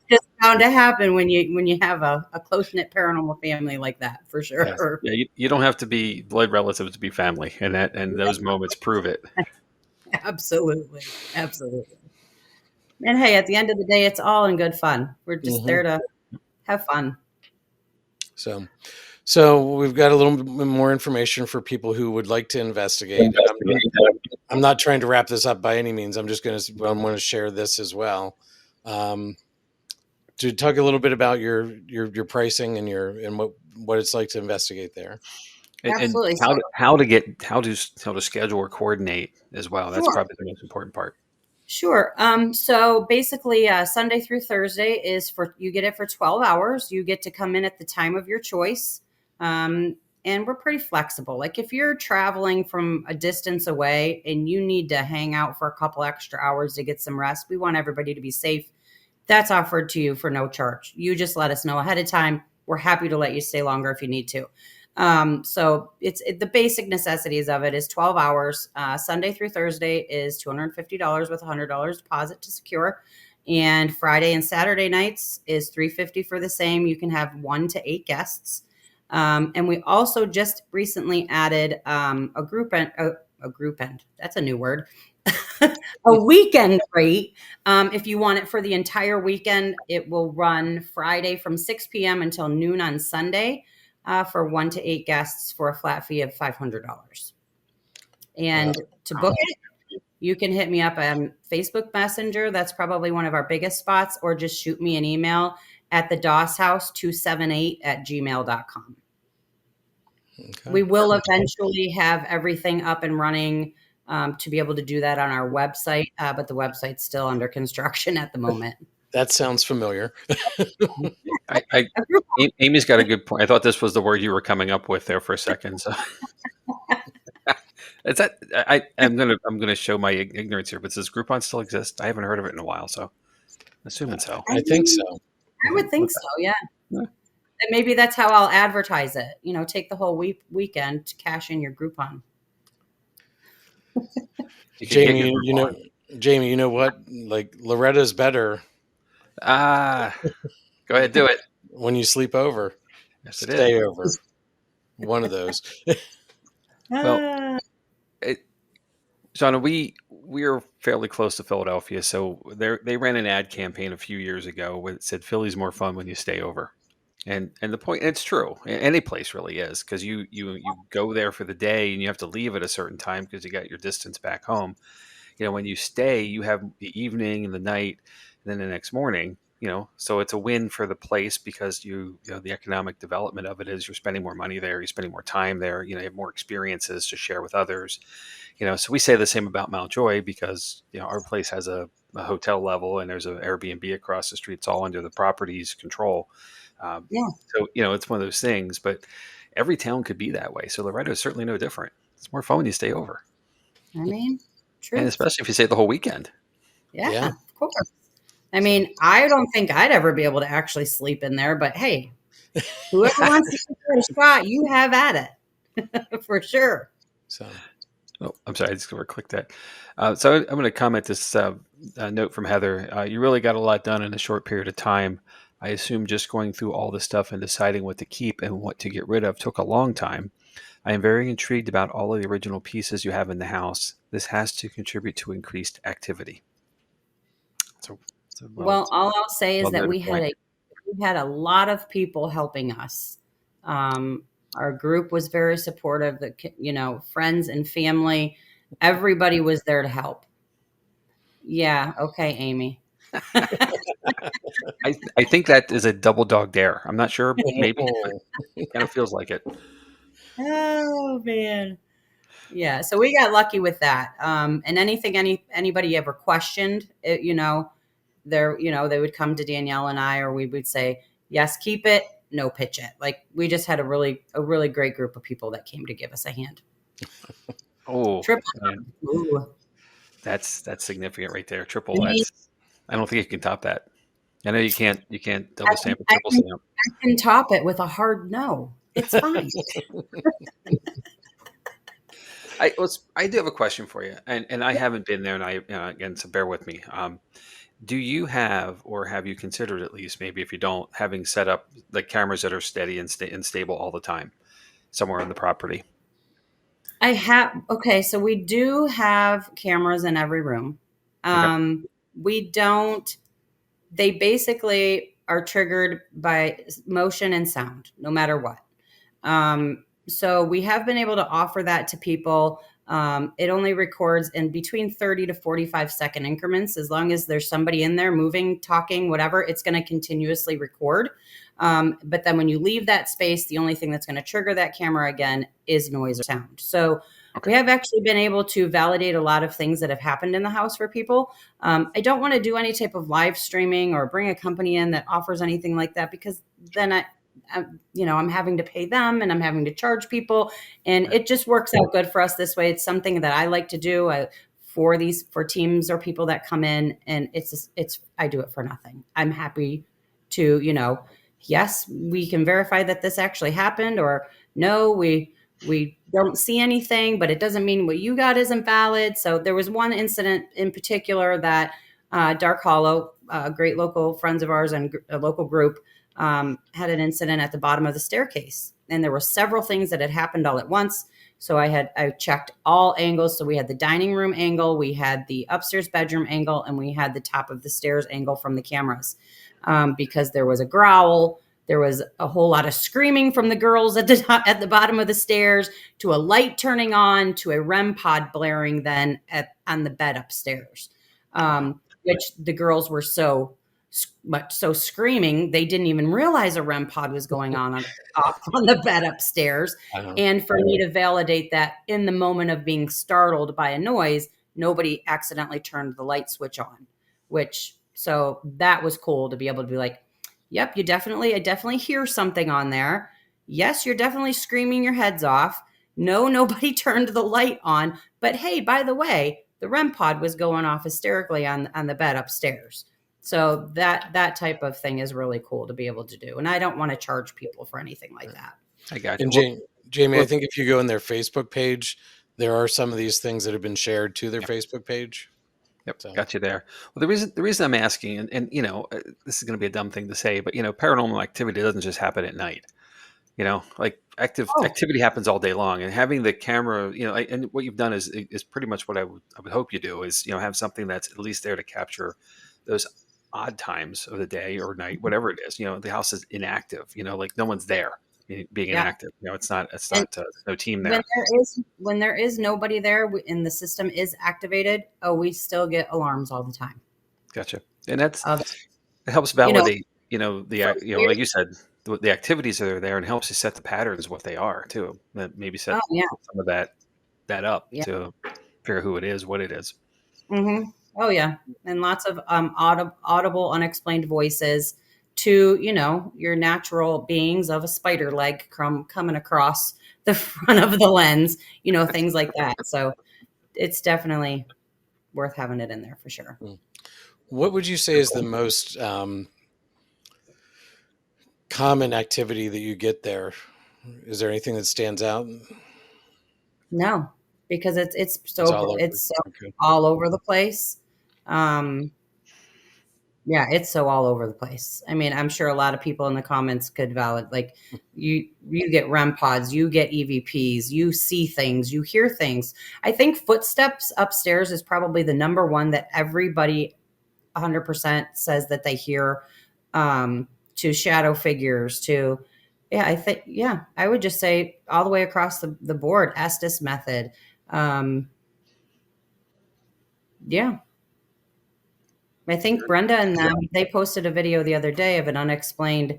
It's bound to happen when you have a close knit paranormal family like that, for Yes. sure. Yeah, you don't have to be blood relatives to be family, and those moments prove it. Absolutely. Absolutely. And hey, at the end of the day, it's all in good fun. We're just Hmm. there to have fun. So, so we've got a little bit more information for people who would like to investigate. I'm not trying to wrap this up by any means. I'm going to share this as well. Um, to talk a little bit about your pricing and what it's like to investigate there. And Absolutely. So, how to schedule or coordinate as well. That's sure. probably the most important part. Sure. So basically, Sunday through Thursday is you get it for 12 hours. You get to come in at the time of your choice. And we're pretty flexible. Like, if you're traveling from a distance away and you need to hang out for a couple extra hours to get some rest, we want everybody to be safe. That's offered to you for no charge. You just let us know ahead of time. We're happy to let you stay longer if you need to. So the basic necessities of it is 12 hours. Sunday through Thursday is $250 with $100 deposit to secure. And Friday and Saturday nights is $350 for the same. You can have 1 to 8 guests. And we also just recently added a group end. That's a new word. A weekend rate. If you want it for the entire weekend, it will run Friday from 6 p.m. until noon on Sunday for 1 to 8 guests for a flat fee of $500. And to book it, you can hit me up on Facebook Messenger. That's probably one of our biggest spots, or just shoot me an email at thedosshouse278@gmail.com. Okay. We will eventually have everything up and running to be able to do that on our website, but the website's still under construction at the moment. That sounds familiar. Amy's got a good point. I thought this was the word you were coming up with there for a second. So is that I'm gonna show my ignorance here, but does Groupon still exist? I haven't heard of it in a while, so assuming so. I think so. I would think so, yeah. And maybe that's how I'll advertise it. Take the whole weekend to cash in your Groupon. Jamie, Jamie, you know what? Like, Loretta's better. Go ahead, do it. When you sleep over, Yes, stay over. One of those. Well, Shawnna, we are fairly close to Philadelphia, so they ran an ad campaign a few years ago where it said Philly's more fun when you stay over. And the point, it's true. Any place really is, because you go there for the day and you have to leave at a certain time because you got your distance back home. When you stay, you have the evening and the night, and then the next morning. So it's a win for the place because the economic development of it is you're spending more money there, you're spending more time there, you have more experiences to share with others. So we say the same about Mount Joy because our place has a hotel level and there's an Airbnb across the street. It's all under the property's control. So it's one of those things, but every town could be that way. So Loretto is certainly no different. It's more fun when you stay over. I mean, true. And especially if you stay the whole weekend. Yeah, of course. I mean, I don't think I'd ever be able to actually sleep in there, but hey, whoever wants to give it a shot, you have at it for sure. So, I'm sorry, I just clicked that. So I'm going to comment this note from Heather. You really got a lot done in a short period of time. I assume just going through all the stuff and deciding what to keep and what to get rid of took a long time. I am very intrigued about all of the original pieces you have in the house. This has to contribute to increased activity. Well, all I'll say is that we had a lot of people helping us. Our group was very supportive. Friends and family, everybody was there to help. Yeah. Okay, Amy. I think that is a double dog dare. I'm not sure. Maybe it kind of feels like it. Oh man. Yeah. So we got lucky with that. And anything anybody ever questioned, they would come to Danielle and I, or we would say, yes, keep it, no, pitch it. Like, we just had a really great group of people that came to give us a hand. Oh, triple. That's significant right there. Triple. I don't think you can top that. I know you can't double stamp or triple stamp. I can top it with a hard no. It's fine. I do have a question for you, and I haven't been there, and again, so bear with me. Do you have, or have you considered, at least maybe if you don't, having set up like cameras that are steady and stable all the time somewhere on the property? I have. Okay, so we do have cameras in every room. We don't. They basically are triggered by motion and sound, no matter what. So we have been able to offer that to people. It only records in between 30 to 45 second increments. As long as there's somebody in there moving, talking, whatever, it's going to continuously record. But then when you leave that space, the only thing that's going to trigger that camera again is noise or sound. So we have actually been able to validate a lot of things that have happened in the house for people. I don't want to do any type of live streaming or bring a company in that offers anything like that, because then I'm having to pay them and I'm having to charge people, and it just works out good for us this way. It's something that I like to do for teams or people that come in, and I do it for nothing. I'm happy to, yes, we can verify that this actually happened, or no, we don't see anything, but it doesn't mean what you got isn't valid. So there was one incident in particular that Dark Hollow, great local friends of ours and a local group had an incident at the bottom of the staircase, and there were several things that had happened all at once. So I checked all angles. So we had the dining room angle, we had the upstairs bedroom angle, and we had the top of the stairs angle from the cameras, because there was a growl. There was a whole lot of screaming from the girls at the bottom of the stairs, to a light turning on, to a REM pod blaring then on the bed upstairs, which the girls were so screaming they didn't even realize a REM pod was going on off on the bed upstairs. And for me to validate that in the moment of being startled by a noise, nobody accidentally turned the light switch on, so that was cool to be able to be like, yep, I definitely hear something on there. Yes, you're definitely screaming your heads off. No, nobody turned the light on. But hey, by the way, the REM pod was going off hysterically on the bed upstairs. So that type of thing is really cool to be able to do. And I don't want to charge people for anything like that. I got you. And Jamie, I think if you go on their Facebook page, there are some of these things that have been shared to their Facebook page. Yep, so. Got you there. Well, the reason I'm asking, and this is going to be a dumb thing to say, but paranormal activity doesn't just happen at night. Like activity happens all day long, and having the camera, and what you've done is pretty much what I would hope you do is have something that's at least there to capture those odd times of the day or night, whatever it is. The house is inactive. Like no one's there being inactive. It's not no team there. When there is nobody there and the system is activated, we still get alarms all the time. Gotcha. And it helps validate, like you said, the activities that are there, and helps you set the patterns of what they are too. That maybe set some of that up to figure out who it is, what it is. Mm-hmm. Oh yeah. And lots of audible, unexplained voices to, your natural beings of a spider leg coming across the front of the lens, things like that. So it's definitely worth having it in there for sure. What would you say is the most common activity that you get there? Is there anything that stands out? No, because it's all over the place. Yeah, it's so all over the place. I mean, I'm sure a lot of people in the comments could like you get REM pods, you get EVPs, you see things, you hear things. I think footsteps upstairs is probably the number one that everybody 100% says that they hear, to shadow figures, to, I would just say all the way across the board, Estes method. I think Brenda and them, they posted a video the other day of an unexplained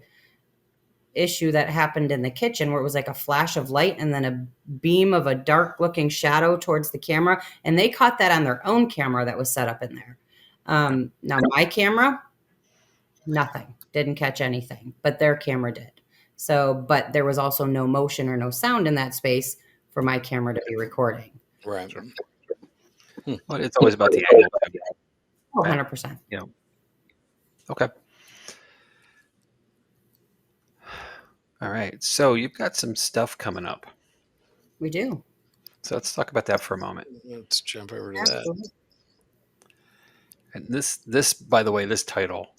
issue that happened in the kitchen, where it was like a flash of light and then a beam of a dark looking shadow towards the camera. And they caught that on their own camera that was set up in there. Now my camera, nothing, didn't catch anything, but their camera did. So, but there was also no motion or no sound in that space for my camera to be recording. Right. Well, it's always about the angle. 100%. Okay. All right. So you've got some stuff coming up. We do. So let's talk about that for a moment. Let's jump over to that. And this, by the way, this title,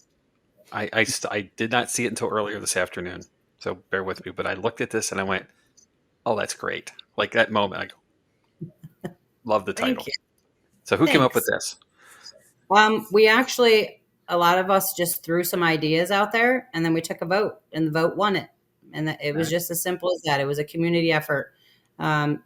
I did not see it until earlier this afternoon. So bear with me. But I looked at this and I went, "Oh, that's great!" Like that moment, I go, "Love the title." So who came up with this? We actually, a lot of us just threw some ideas out there, and then we took a vote, and the vote won it. And it was just as simple as that. It was a community effort.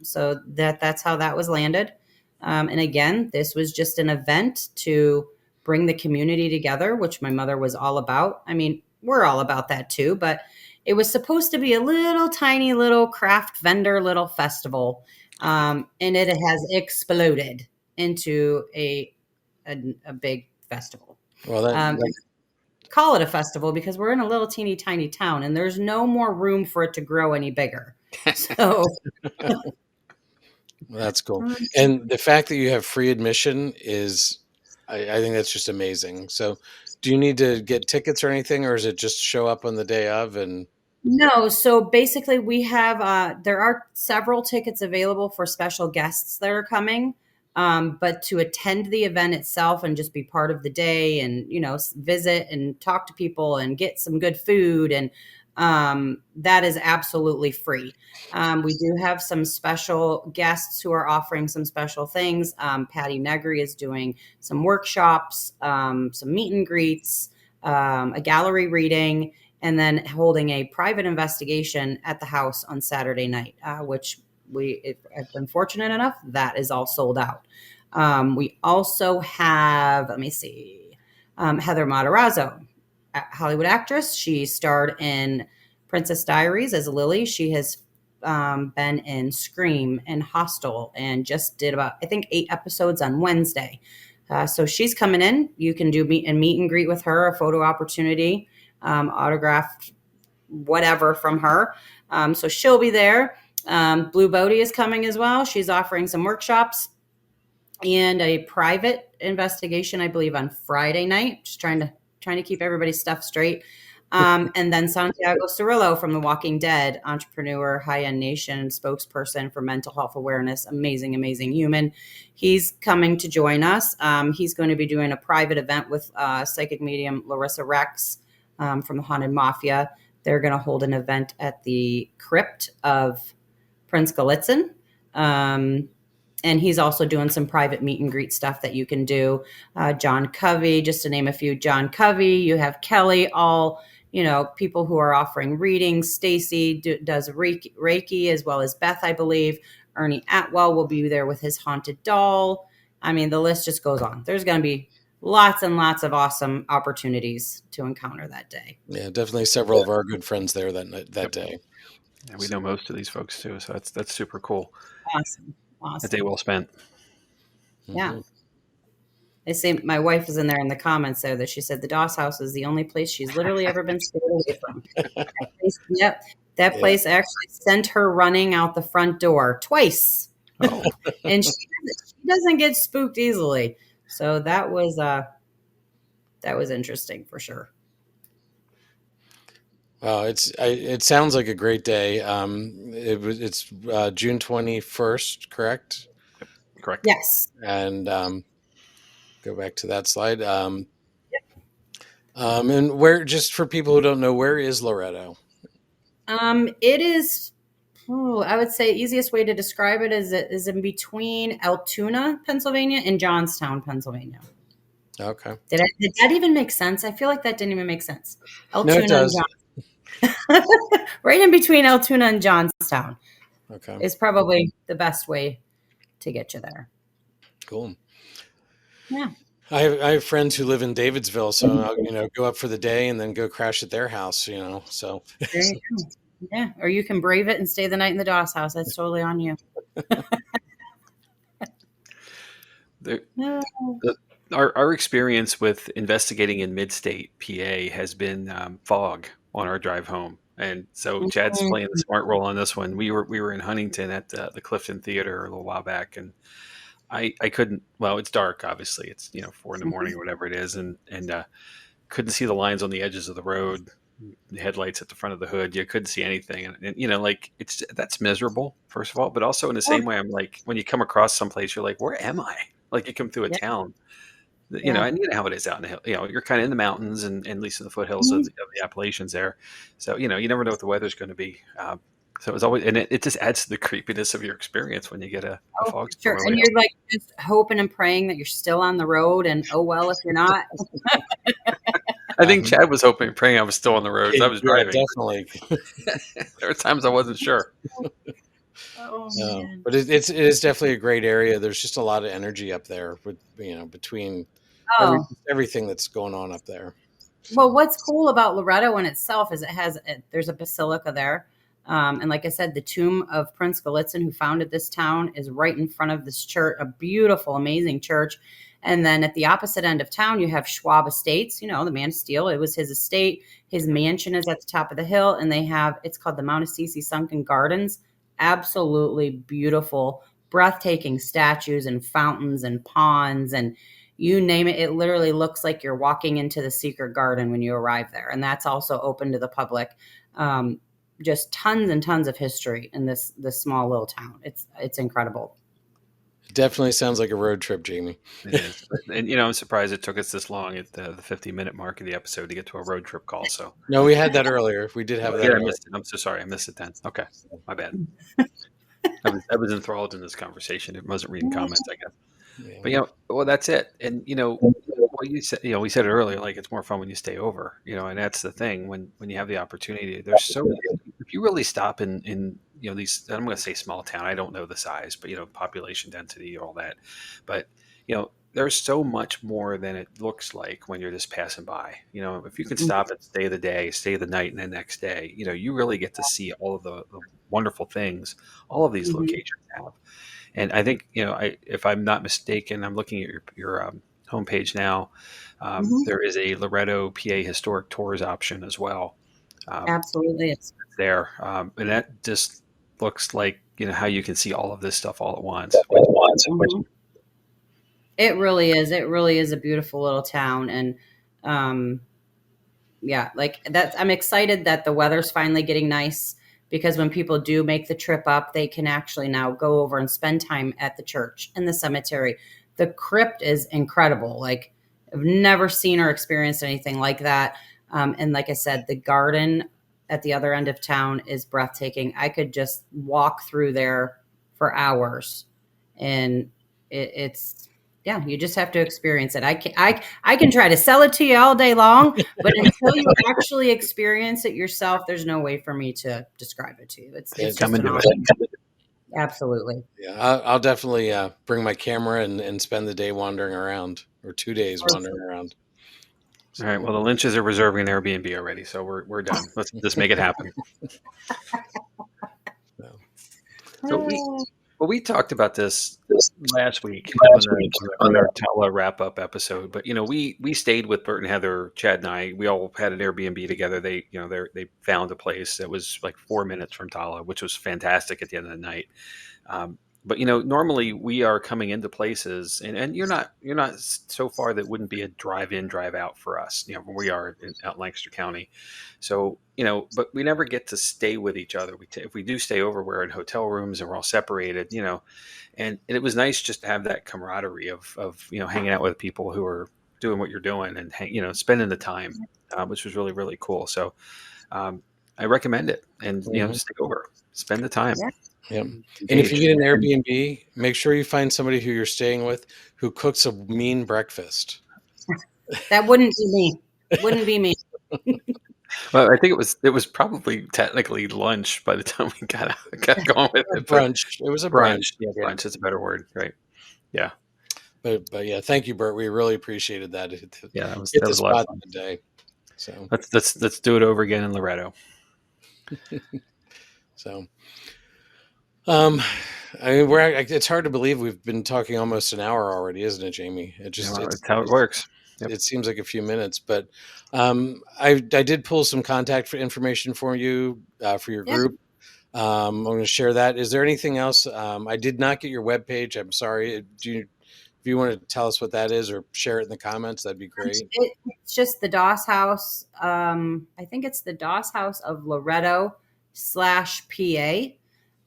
So that's how that was landed. And again, this was just an event to bring the community together, which my mother was all about. I mean, we're all about that too, but it was supposed to be a little tiny little craft vendor little festival. And it has exploded into a big festival. Well, call it a festival because we're in a little teeny tiny town and there's no more room for it to grow any bigger. So well, that's cool. And the fact that you have free admission is, I think that's just amazing. So do you need to get tickets or anything, or is it just show up on the day of? And no, so basically we have, there are several tickets available for special guests that are coming. But to attend the event itself and just be part of the day and, visit and talk to people and get some good food, and that is absolutely free. We do have some special guests who are offering some special things. Patty Negri is doing some workshops, some meet and greets, a gallery reading, and then holding a private investigation at the house on Saturday night, which we have been fortunate enough that is all sold out. We also have, let me see, Heather Matarazzo, a Hollywood actress. She starred in Princess Diaries as Lily. She has been in Scream and Hostel, and just did about, I think, 8 episodes on Wednesday. So she's coming in. You can do meet and greet with her, a photo opportunity, autographed whatever from her. So she'll be there. Blue Bodie is coming as well. She's offering some workshops and a private investigation, I believe, on Friday night. Just trying to keep everybody's stuff straight. And then Santiago Cirillo from The Walking Dead, entrepreneur, High End Nation spokesperson for mental health awareness, amazing human. He's coming to join us. He's going to be doing a private event with psychic medium Larissa Rex from the Haunted Mafia. They're going to hold an event at the crypt of Prince Gallitzin. And he's also doing some private meet and greet stuff that you can do. John Covey, just to name a few. John Covey, you have Kelly, all, people who are offering readings. Stacy does Reiki, as well as Beth, I believe. Ernie Atwell will be there with his haunted doll. I mean, the list just goes on. There's going to be lots and lots of awesome opportunities to encounter that day. Yeah, definitely several of our good friends there that day. And we know most of these folks too, so that's super cool. Awesome. A day well spent. Yeah. Mm-hmm. They say my wife is in there in the comments there that she said the Doss house is the only place she's literally ever been scared away from. That place actually sent her running out the front door twice. Oh. And she doesn't get spooked easily. So that was interesting for sure. Well, it sounds like a great day. It's June 21st, correct? Correct. Yes. And go back to that slide. And where, just for people who don't know, where is Loretto? It is, I would say easiest way to describe it is in between Altoona, Pennsylvania, and Johnstown, Pennsylvania. Okay. Did that even make sense? I feel like that didn't even make sense. Altoona, no, it does. Right in between Altoona and Johnstown. Okay. Is probably the best way to get you there. Cool. Yeah. I have friends who live in Davidsville, so I'll, go up for the day and then go crash at their house, so. There you go. Yeah. Or you can brave it and stay the night in the Doss house. That's totally on you. Our experience with investigating in mid-state PA has been fog on our drive home, and so Chad's playing the smart role on this one. We were in Huntington at the Clifton Theater a little while back, and I couldn't. Well, it's dark. Obviously, it's 4 a.m. or whatever it is, and couldn't see the lines on the edges of the road, the headlights at the front of the hood. You couldn't see anything, and that's miserable. First of all, but also in the same way, I'm like, when you come across someplace, you're like, where am I? Like you come through a town. And how it is out in the hill. You're kind of in the mountains and at least in the foothills of the Appalachians there. So, you never know what the weather's going to be. So it was always, and it just adds to the creepiness of your experience when you get a fog storm. Sure. And you're like just hoping and praying that you're still on the road, and oh well if you're not. I think Chad was hoping and praying I was still on the roads. I was driving. Definitely. There were times I wasn't sure. Oh, man. But it is definitely a great area. There's just a lot of energy up there with between everything that's going on up there. Well, what's cool about Loretto in itself is there's a basilica there. And like I said, the tomb of Prince Gallitzin, who founded this town, is right in front of this church, a beautiful, amazing church. And then at the opposite end of town, you have Schwab Estates, the Man of Steel. It was his estate. His mansion is at the top of the hill, and it's called the Mount Assisi Sunken Gardens. Absolutely beautiful, breathtaking statues and fountains and ponds and you name it. It literally looks like you're walking into the secret garden when you arrive there. And that's also open to the public. Just tons and tons of history in this small little town. It's incredible. definitely sounds like a road trip, Jamie. It is. And, I'm surprised it took us this long at the 50-minute mark of the episode to get to a road trip call. So, No, we had that earlier. We did have that yeah, I earlier. missed it. I'm so sorry. I missed it then. Okay. My bad. I was enthralled in this conversation. It wasn't reading comments, I guess. Yeah. But, well, that's it. And, well, you said, we said it earlier, like it's more fun when you stay over, and that's the thing when you have the opportunity. There's if you really stop in these, I'm going to say small town. I don't know the size, but population density, all that. But there's so much more than it looks like when you're just passing by. If you can stop and stay the day, stay the night, and the next day, you really get to see all of the wonderful things all of these locations have. And I think, if I'm not mistaken, I'm looking at your homepage now. There is a Loretto, PA historic tours option as well. Absolutely, it's there, and that just looks like how you can see all of this stuff all at once. It really is. It really is a beautiful little town, and yeah, like I'm excited that the weather's finally getting nice, because when people do make the trip up, they can actually now go over and spend time at the church and the cemetery. The crypt is incredible. Like, I've never seen or experienced anything like that. And like I said, the garden at the other end of town is breathtaking. I could just walk through there for hours, and it's yeah, you just have to experience it. I can try to sell it to you all day long, but until you actually experience it yourself, there's no way for me to describe it to you. It's just an awesome. Absolutely. Yeah, I'll definitely bring my camera and spend the day wandering around, or 2 days wandering around. All right. Well, the Lynches are reserving an Airbnb already, so we're done. Let's just make it happen. So we talked about this last week on our Tala wrap up episode, but we stayed with Bert and Heather, Chad and I. We all had an Airbnb together. They they found a place that was like 4 minutes from Tala, which was fantastic at the end of the night. But normally we are coming into places, and you're not so far that wouldn't be a drive-in, drive-out for us. Where we are out in Lancaster County, so but we never get to stay with each other. If we do stay over, we're in hotel rooms and we're all separated. And it was nice just to have that camaraderie of hanging out with people who are doing what you're doing and spending the time, which was really, really cool. So I recommend it, and stay over, spend the time. Yeah. Yep. And if you get an Airbnb, make sure you find somebody who you're staying with who cooks a mean breakfast. That wouldn't be me. Wouldn't be me. Well, I think it was probably technically lunch by the time we got going with it. Brunch. It was a brunch. Yeah, brunch is a better word, right? Yeah. But yeah, thank you, Bert. We really appreciated that. Yeah, that was a lot of fun today. So let's do it over again in Loretto. So. I mean, it's hard to believe we've been talking almost an hour already, isn't it, Jamie? It's how it works. Yep. It seems like a few minutes, but I did pull some contact information for you for your group. I'm going to share that. Is there anything else? I did not get your webpage. I'm sorry. If you want to tell us what that is or share it in the comments, that'd be great. It's just the Doss House. I think it's the Doss House of Loretto /PA.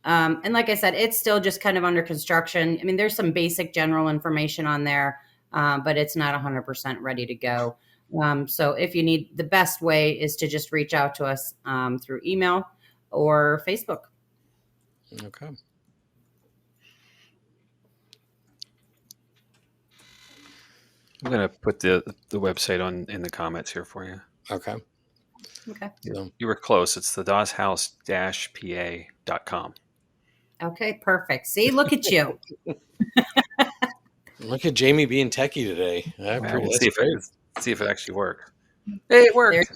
And like I said, it's still just kind of under construction. I mean, there's some basic general information on there, but it's not 100% ready to go. So if you need, the best way is to just reach out to us through email or Facebook. Okay. I'm going to put the website in the comments here for you. Okay. Okay. So, you were close. It's the dosshouse-pa.com. Okay, perfect. See, look at you. Look at Jamie being techie today. We'll see if it actually works. Hey, it worked.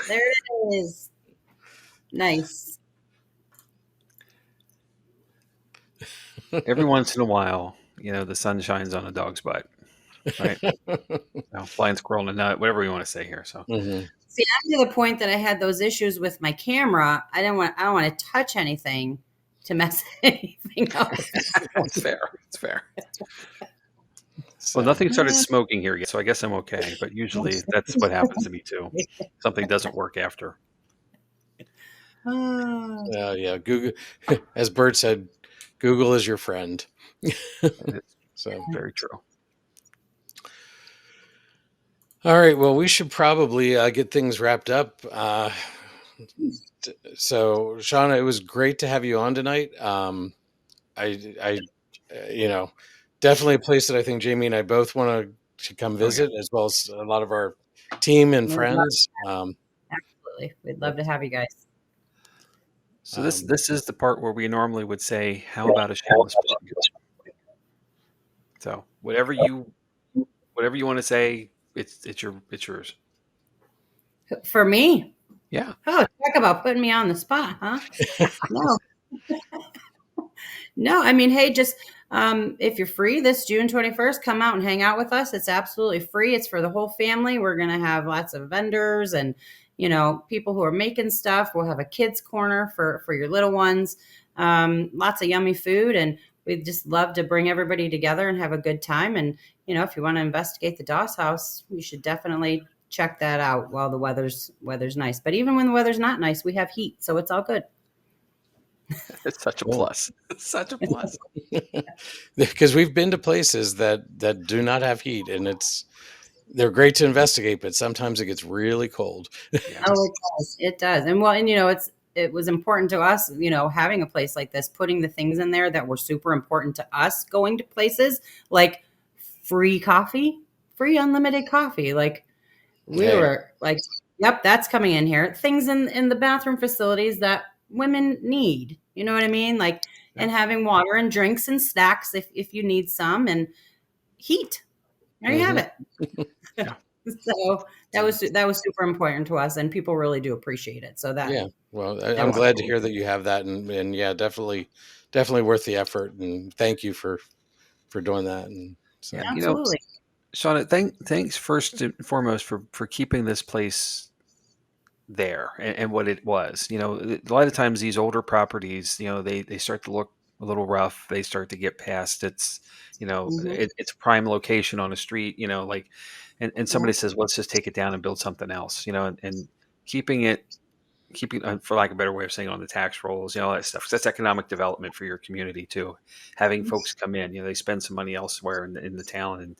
There it is. Nice. Every once in a while, the sun shines on a dog's butt, right? Flying squirrel in a nut, whatever you want to say here. So, See, I'm to the point that I had those issues with my camera. I don't want to touch anything to mess anything up. It's fair. It's fair. Well, nothing started smoking here yet, so I guess I'm okay. But usually that's what happens to me too. Something doesn't work after. Yeah. Google, as Bert said, Google is your friend. It's So, very true. all right. Well, we should probably get things wrapped up. So, Shawnna, it was great to have you on tonight. You know, definitely a place that I think Jamie and I both want to come Oh yeah. visit, as well as a lot of our team and We'd love, friends. absolutely. We'd But love to have you guys. So this is the part where we normally would say, "How about a shameless plug?" So whatever you want to say, it's yours. For me, Yeah. oh, talk about putting me on the spot, huh? No, no. I mean, hey, just if you're free this June 21st, come out and hang out with us. It's absolutely free. It's for the whole family. We're gonna have lots of vendors and people who are making stuff. We'll have a kids corner for your little ones. Lots of yummy food, and we'd just love to bring everybody together and have a good time. And if you want to investigate the Doss House, you should definitely check that out while the weather's nice. But even when the weather's not nice, we have heat, so it's all good. It's such a Cool. plus. It's such a plus. Because we've been to places that do not have heat, and they're great to investigate, but sometimes it gets really cold. Yeah. Oh, it does. It does. And well, and it was important to us, having a place like this, putting the things in there that were super important to us, going to places like free coffee, free unlimited coffee. Like we Hey, were like, yep, that's coming in here. Things in the bathroom facilities that women need. You know what I mean? Like, and having water and drinks and snacks if you need some, and heat. There you have mhm. it. Yeah. So that was super important to us, and people really do appreciate it. So Yeah. Well, that I'm was glad to hear that you have that, and yeah, definitely worth the effort, and thank you for doing that. And Yeah. so, absolutely. Shawnna, thanks first and foremost for keeping this place there and what it was. A lot of times these older properties, they start to look a little rough. They start to get past Mhm. it's a prime location on a street, like, and Yeah. somebody says, let's just take it down and build something else, and keeping it keeping for lack of a better way of saying, on the tax rolls, all that stuff. 'Cause that's economic development for your community too. Having folks come in, they spend some money elsewhere in the town, and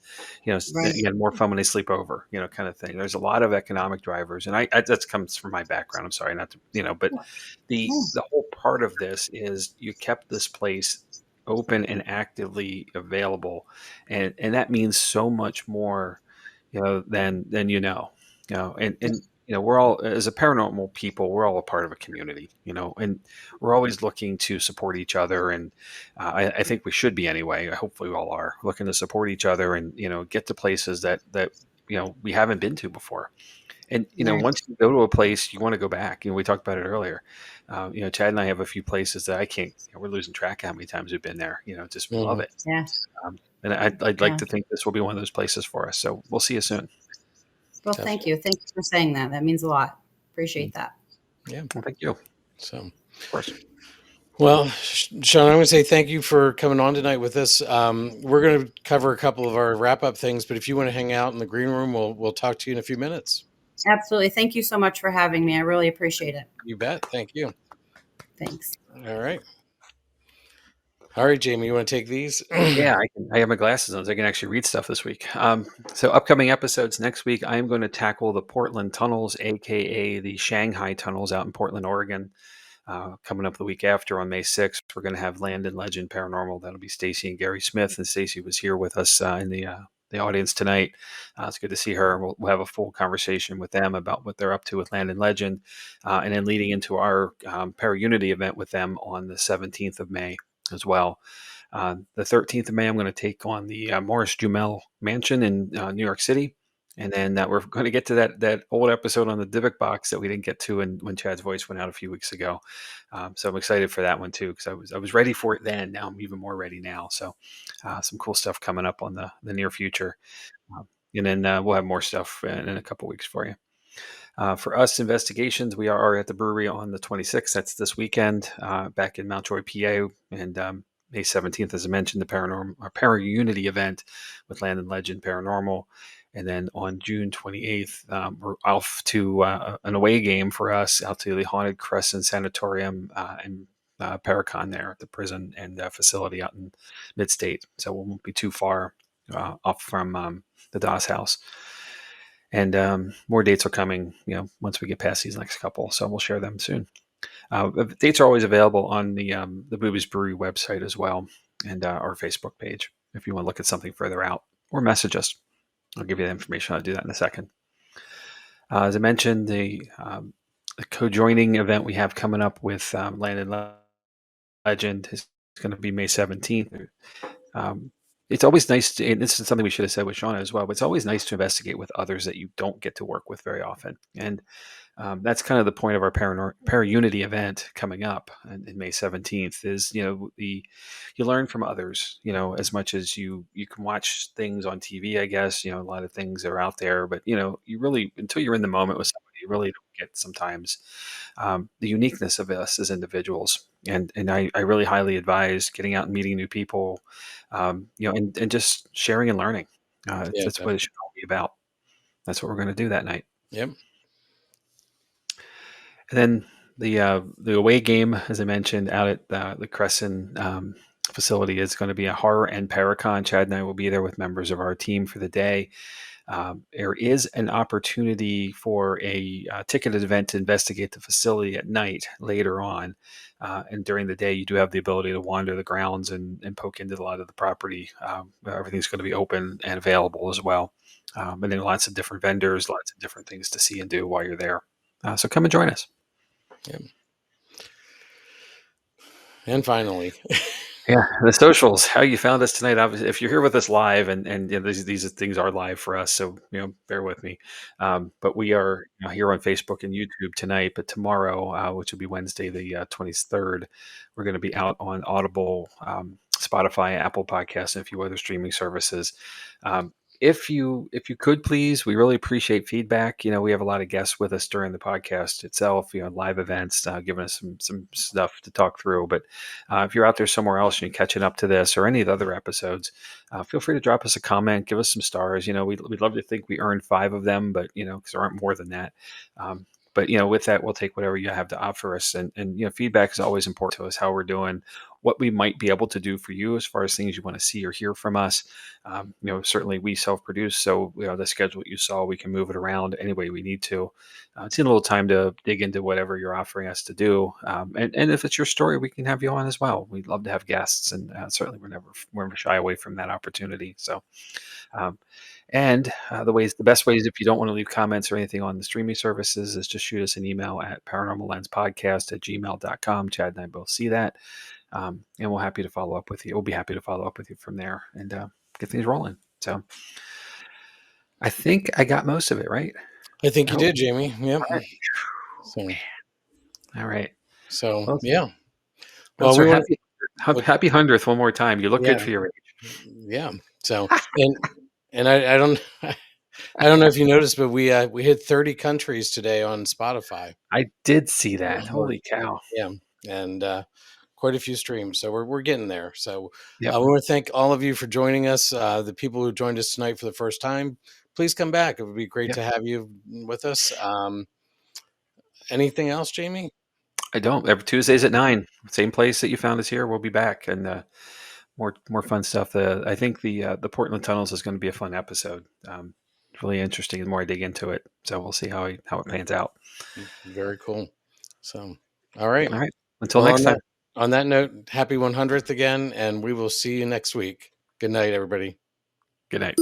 Right. again, more fun when they sleep over, kind of thing. There's a lot of economic drivers, and I that comes from my background. I'm sorry, not to, but Yeah. the whole part of this is you kept this place open and actively available, and that means so much more, than and we're all, as a paranormal people, we're all a part of a community, and we're always looking to support each other. And I think we should be anyway. Hopefully, we all are looking to support each other, and get to places that we haven't been to before. And Right. once you go to a place, you want to go back. We talked about it earlier. Chad and I have a few places that I can't. We're losing track of how many times we've been there. Just we love mhm. it. Yeah. And I'd like Yeah. to think this will be one of those places for us. So we'll see you soon. Well, thank Definitely. you. Thank you for saying that. That means a lot. Appreciate that. Yeah. Well, thank you. So, Of course. well, Sean, I want to say thank you for coming on tonight with us. We're going to cover a couple of our wrap up things, but if you want to hang out in the green room, we'll talk to you in a few minutes. Absolutely. Thank you so much for having me. I really appreciate it. You bet. Thank you. Thanks. All right. All right, Jamie, you want to take these? Yeah, I have my glasses on, so I can actually read stuff this week. So upcoming episodes next week, I am going to tackle the Portland tunnels, aka the Shanghai tunnels out in Portland, Oregon. Coming up the week after on May 6th, we're going to have Land and Legend Paranormal. That'll be Stacy and Gary Smith, and Stacy was here with us in the audience tonight. It's good to see her. We'll have a full conversation with them about what they're up to with Land and Legend, and then leading into our Para-Unity event with them on the 17th of May as well. The 13th of May, I'm going to take on the Morris Jumel Mansion in New York City. And then we're going to get to that old episode on the Divic box that we didn't get to when Chad's voice went out a few weeks ago. So I'm excited for that one too, because I was ready for it then. Now I'm even more ready now. So some cool stuff coming up on the near future. And then we'll have more stuff in a couple weeks for you. For us, investigations, we are at the brewery on the 26th. That's this weekend, back in Mountjoy, PA. And May 17th, as I mentioned, the Para-Unity event with Land and Legend Paranormal. And then on June 28th, we're off to an away game for us out to the Haunted Crescent Sanatorium in Paracon there, the prison and facility out in Mid-State. So we won't be too far off from the DOS house. And more dates are coming, once we get past these next couple. So we'll share them soon. Dates are always available on the Boobies Brewery website as well, and our Facebook page if you want to look at something further out, or message us. I'll give you the information. I'll do that in a second. As I mentioned, the co-joining event we have coming up with Land and Legend is going to be May 17th. It's always nice to, and this is something we should have said with Shawnna as well, but it's always nice to investigate with others that you don't get to work with very often. And that's kind of the point of our Para-Unity event coming up in May 17th is, you learn from others, as much as you can watch things on TV, I guess, a lot of things are out there, but, you really, until you're in the moment with somebody, you really don't get sometimes the uniqueness of us as individuals. And I really highly advise getting out and meeting new people, and just sharing and learning. That's what it should all be about. That's what we're going to do that night. Yep. And then the away game, as I mentioned, out at the Crescent facility is going to be a horror and Paracon. Chad and I will be there with members of our team for the day. There is an opportunity for a ticketed event to investigate the facility at night later on. And during the day, you do have the ability to wander the grounds and poke into a lot of the property. Everything's going to be open and available as well. And then lots of different vendors, lots of different things to see and do while you're there. So come and join us. Yep. And finally, yeah, the socials, how you found us tonight. Obviously, if you're here with us live, and these things are live for us, so bear with me. But we are here on Facebook and YouTube tonight. But tomorrow, which will be Wednesday, the 23rd, we're going to be out on Audible, Spotify, Apple Podcasts, and a few other streaming services. If you could please, we really appreciate feedback. We have a lot of guests with us during the podcast itself, live events, giving us some stuff to talk through. But if you're out there somewhere else and you're catching up to this or any of the other episodes, feel free to drop us a comment, give us some stars. We'd love to think we earned 5 of them, but because there aren't more than that. But with that, we'll take whatever you have to offer us, and feedback is always important to us. How we're doing, what we might be able to do for you as far as things you want to see or hear from us. Certainly we self-produce, so the schedule you saw, we can move it around any way we need to. It's in a little time to dig into whatever you're offering us to do, and if it's your story, we can have you on as well. We'd love to have guests, and certainly we're never shy away from that opportunity. So. And the best ways, if you don't want to leave comments or anything on the streaming services, is just shoot us an email at paranormallenspodcast@gmail.com. Chad and I both see that. And we'll be happy to follow up with you from there and get things rolling. So I think I got most of it, right? I think you did, Jamie. Yep. All right. So, all right. So, well, yeah. Well, sir, happy 100th one more time. You look good for your age. Yeah. So, and I don't know if you noticed, but we hit 30 countries today on Spotify. I did see that. Holy cow. Yeah. And quite a few streams. So we're getting there. So yep. I want to thank all of you for joining us. The people who joined us tonight for the first time, please come back. It would be great to have you with us. Anything else, Jamie? I don't. Every Tuesdays at 9, same place that you found us here. We'll be back, and more fun stuff. I think the Portland tunnels is going to be a fun episode. Really interesting. The more I dig into it, so we'll see how it pans out. Very cool. So, all right. Until next time. On that note, happy 100th again, and we will see you next week. Good night, everybody. Good night.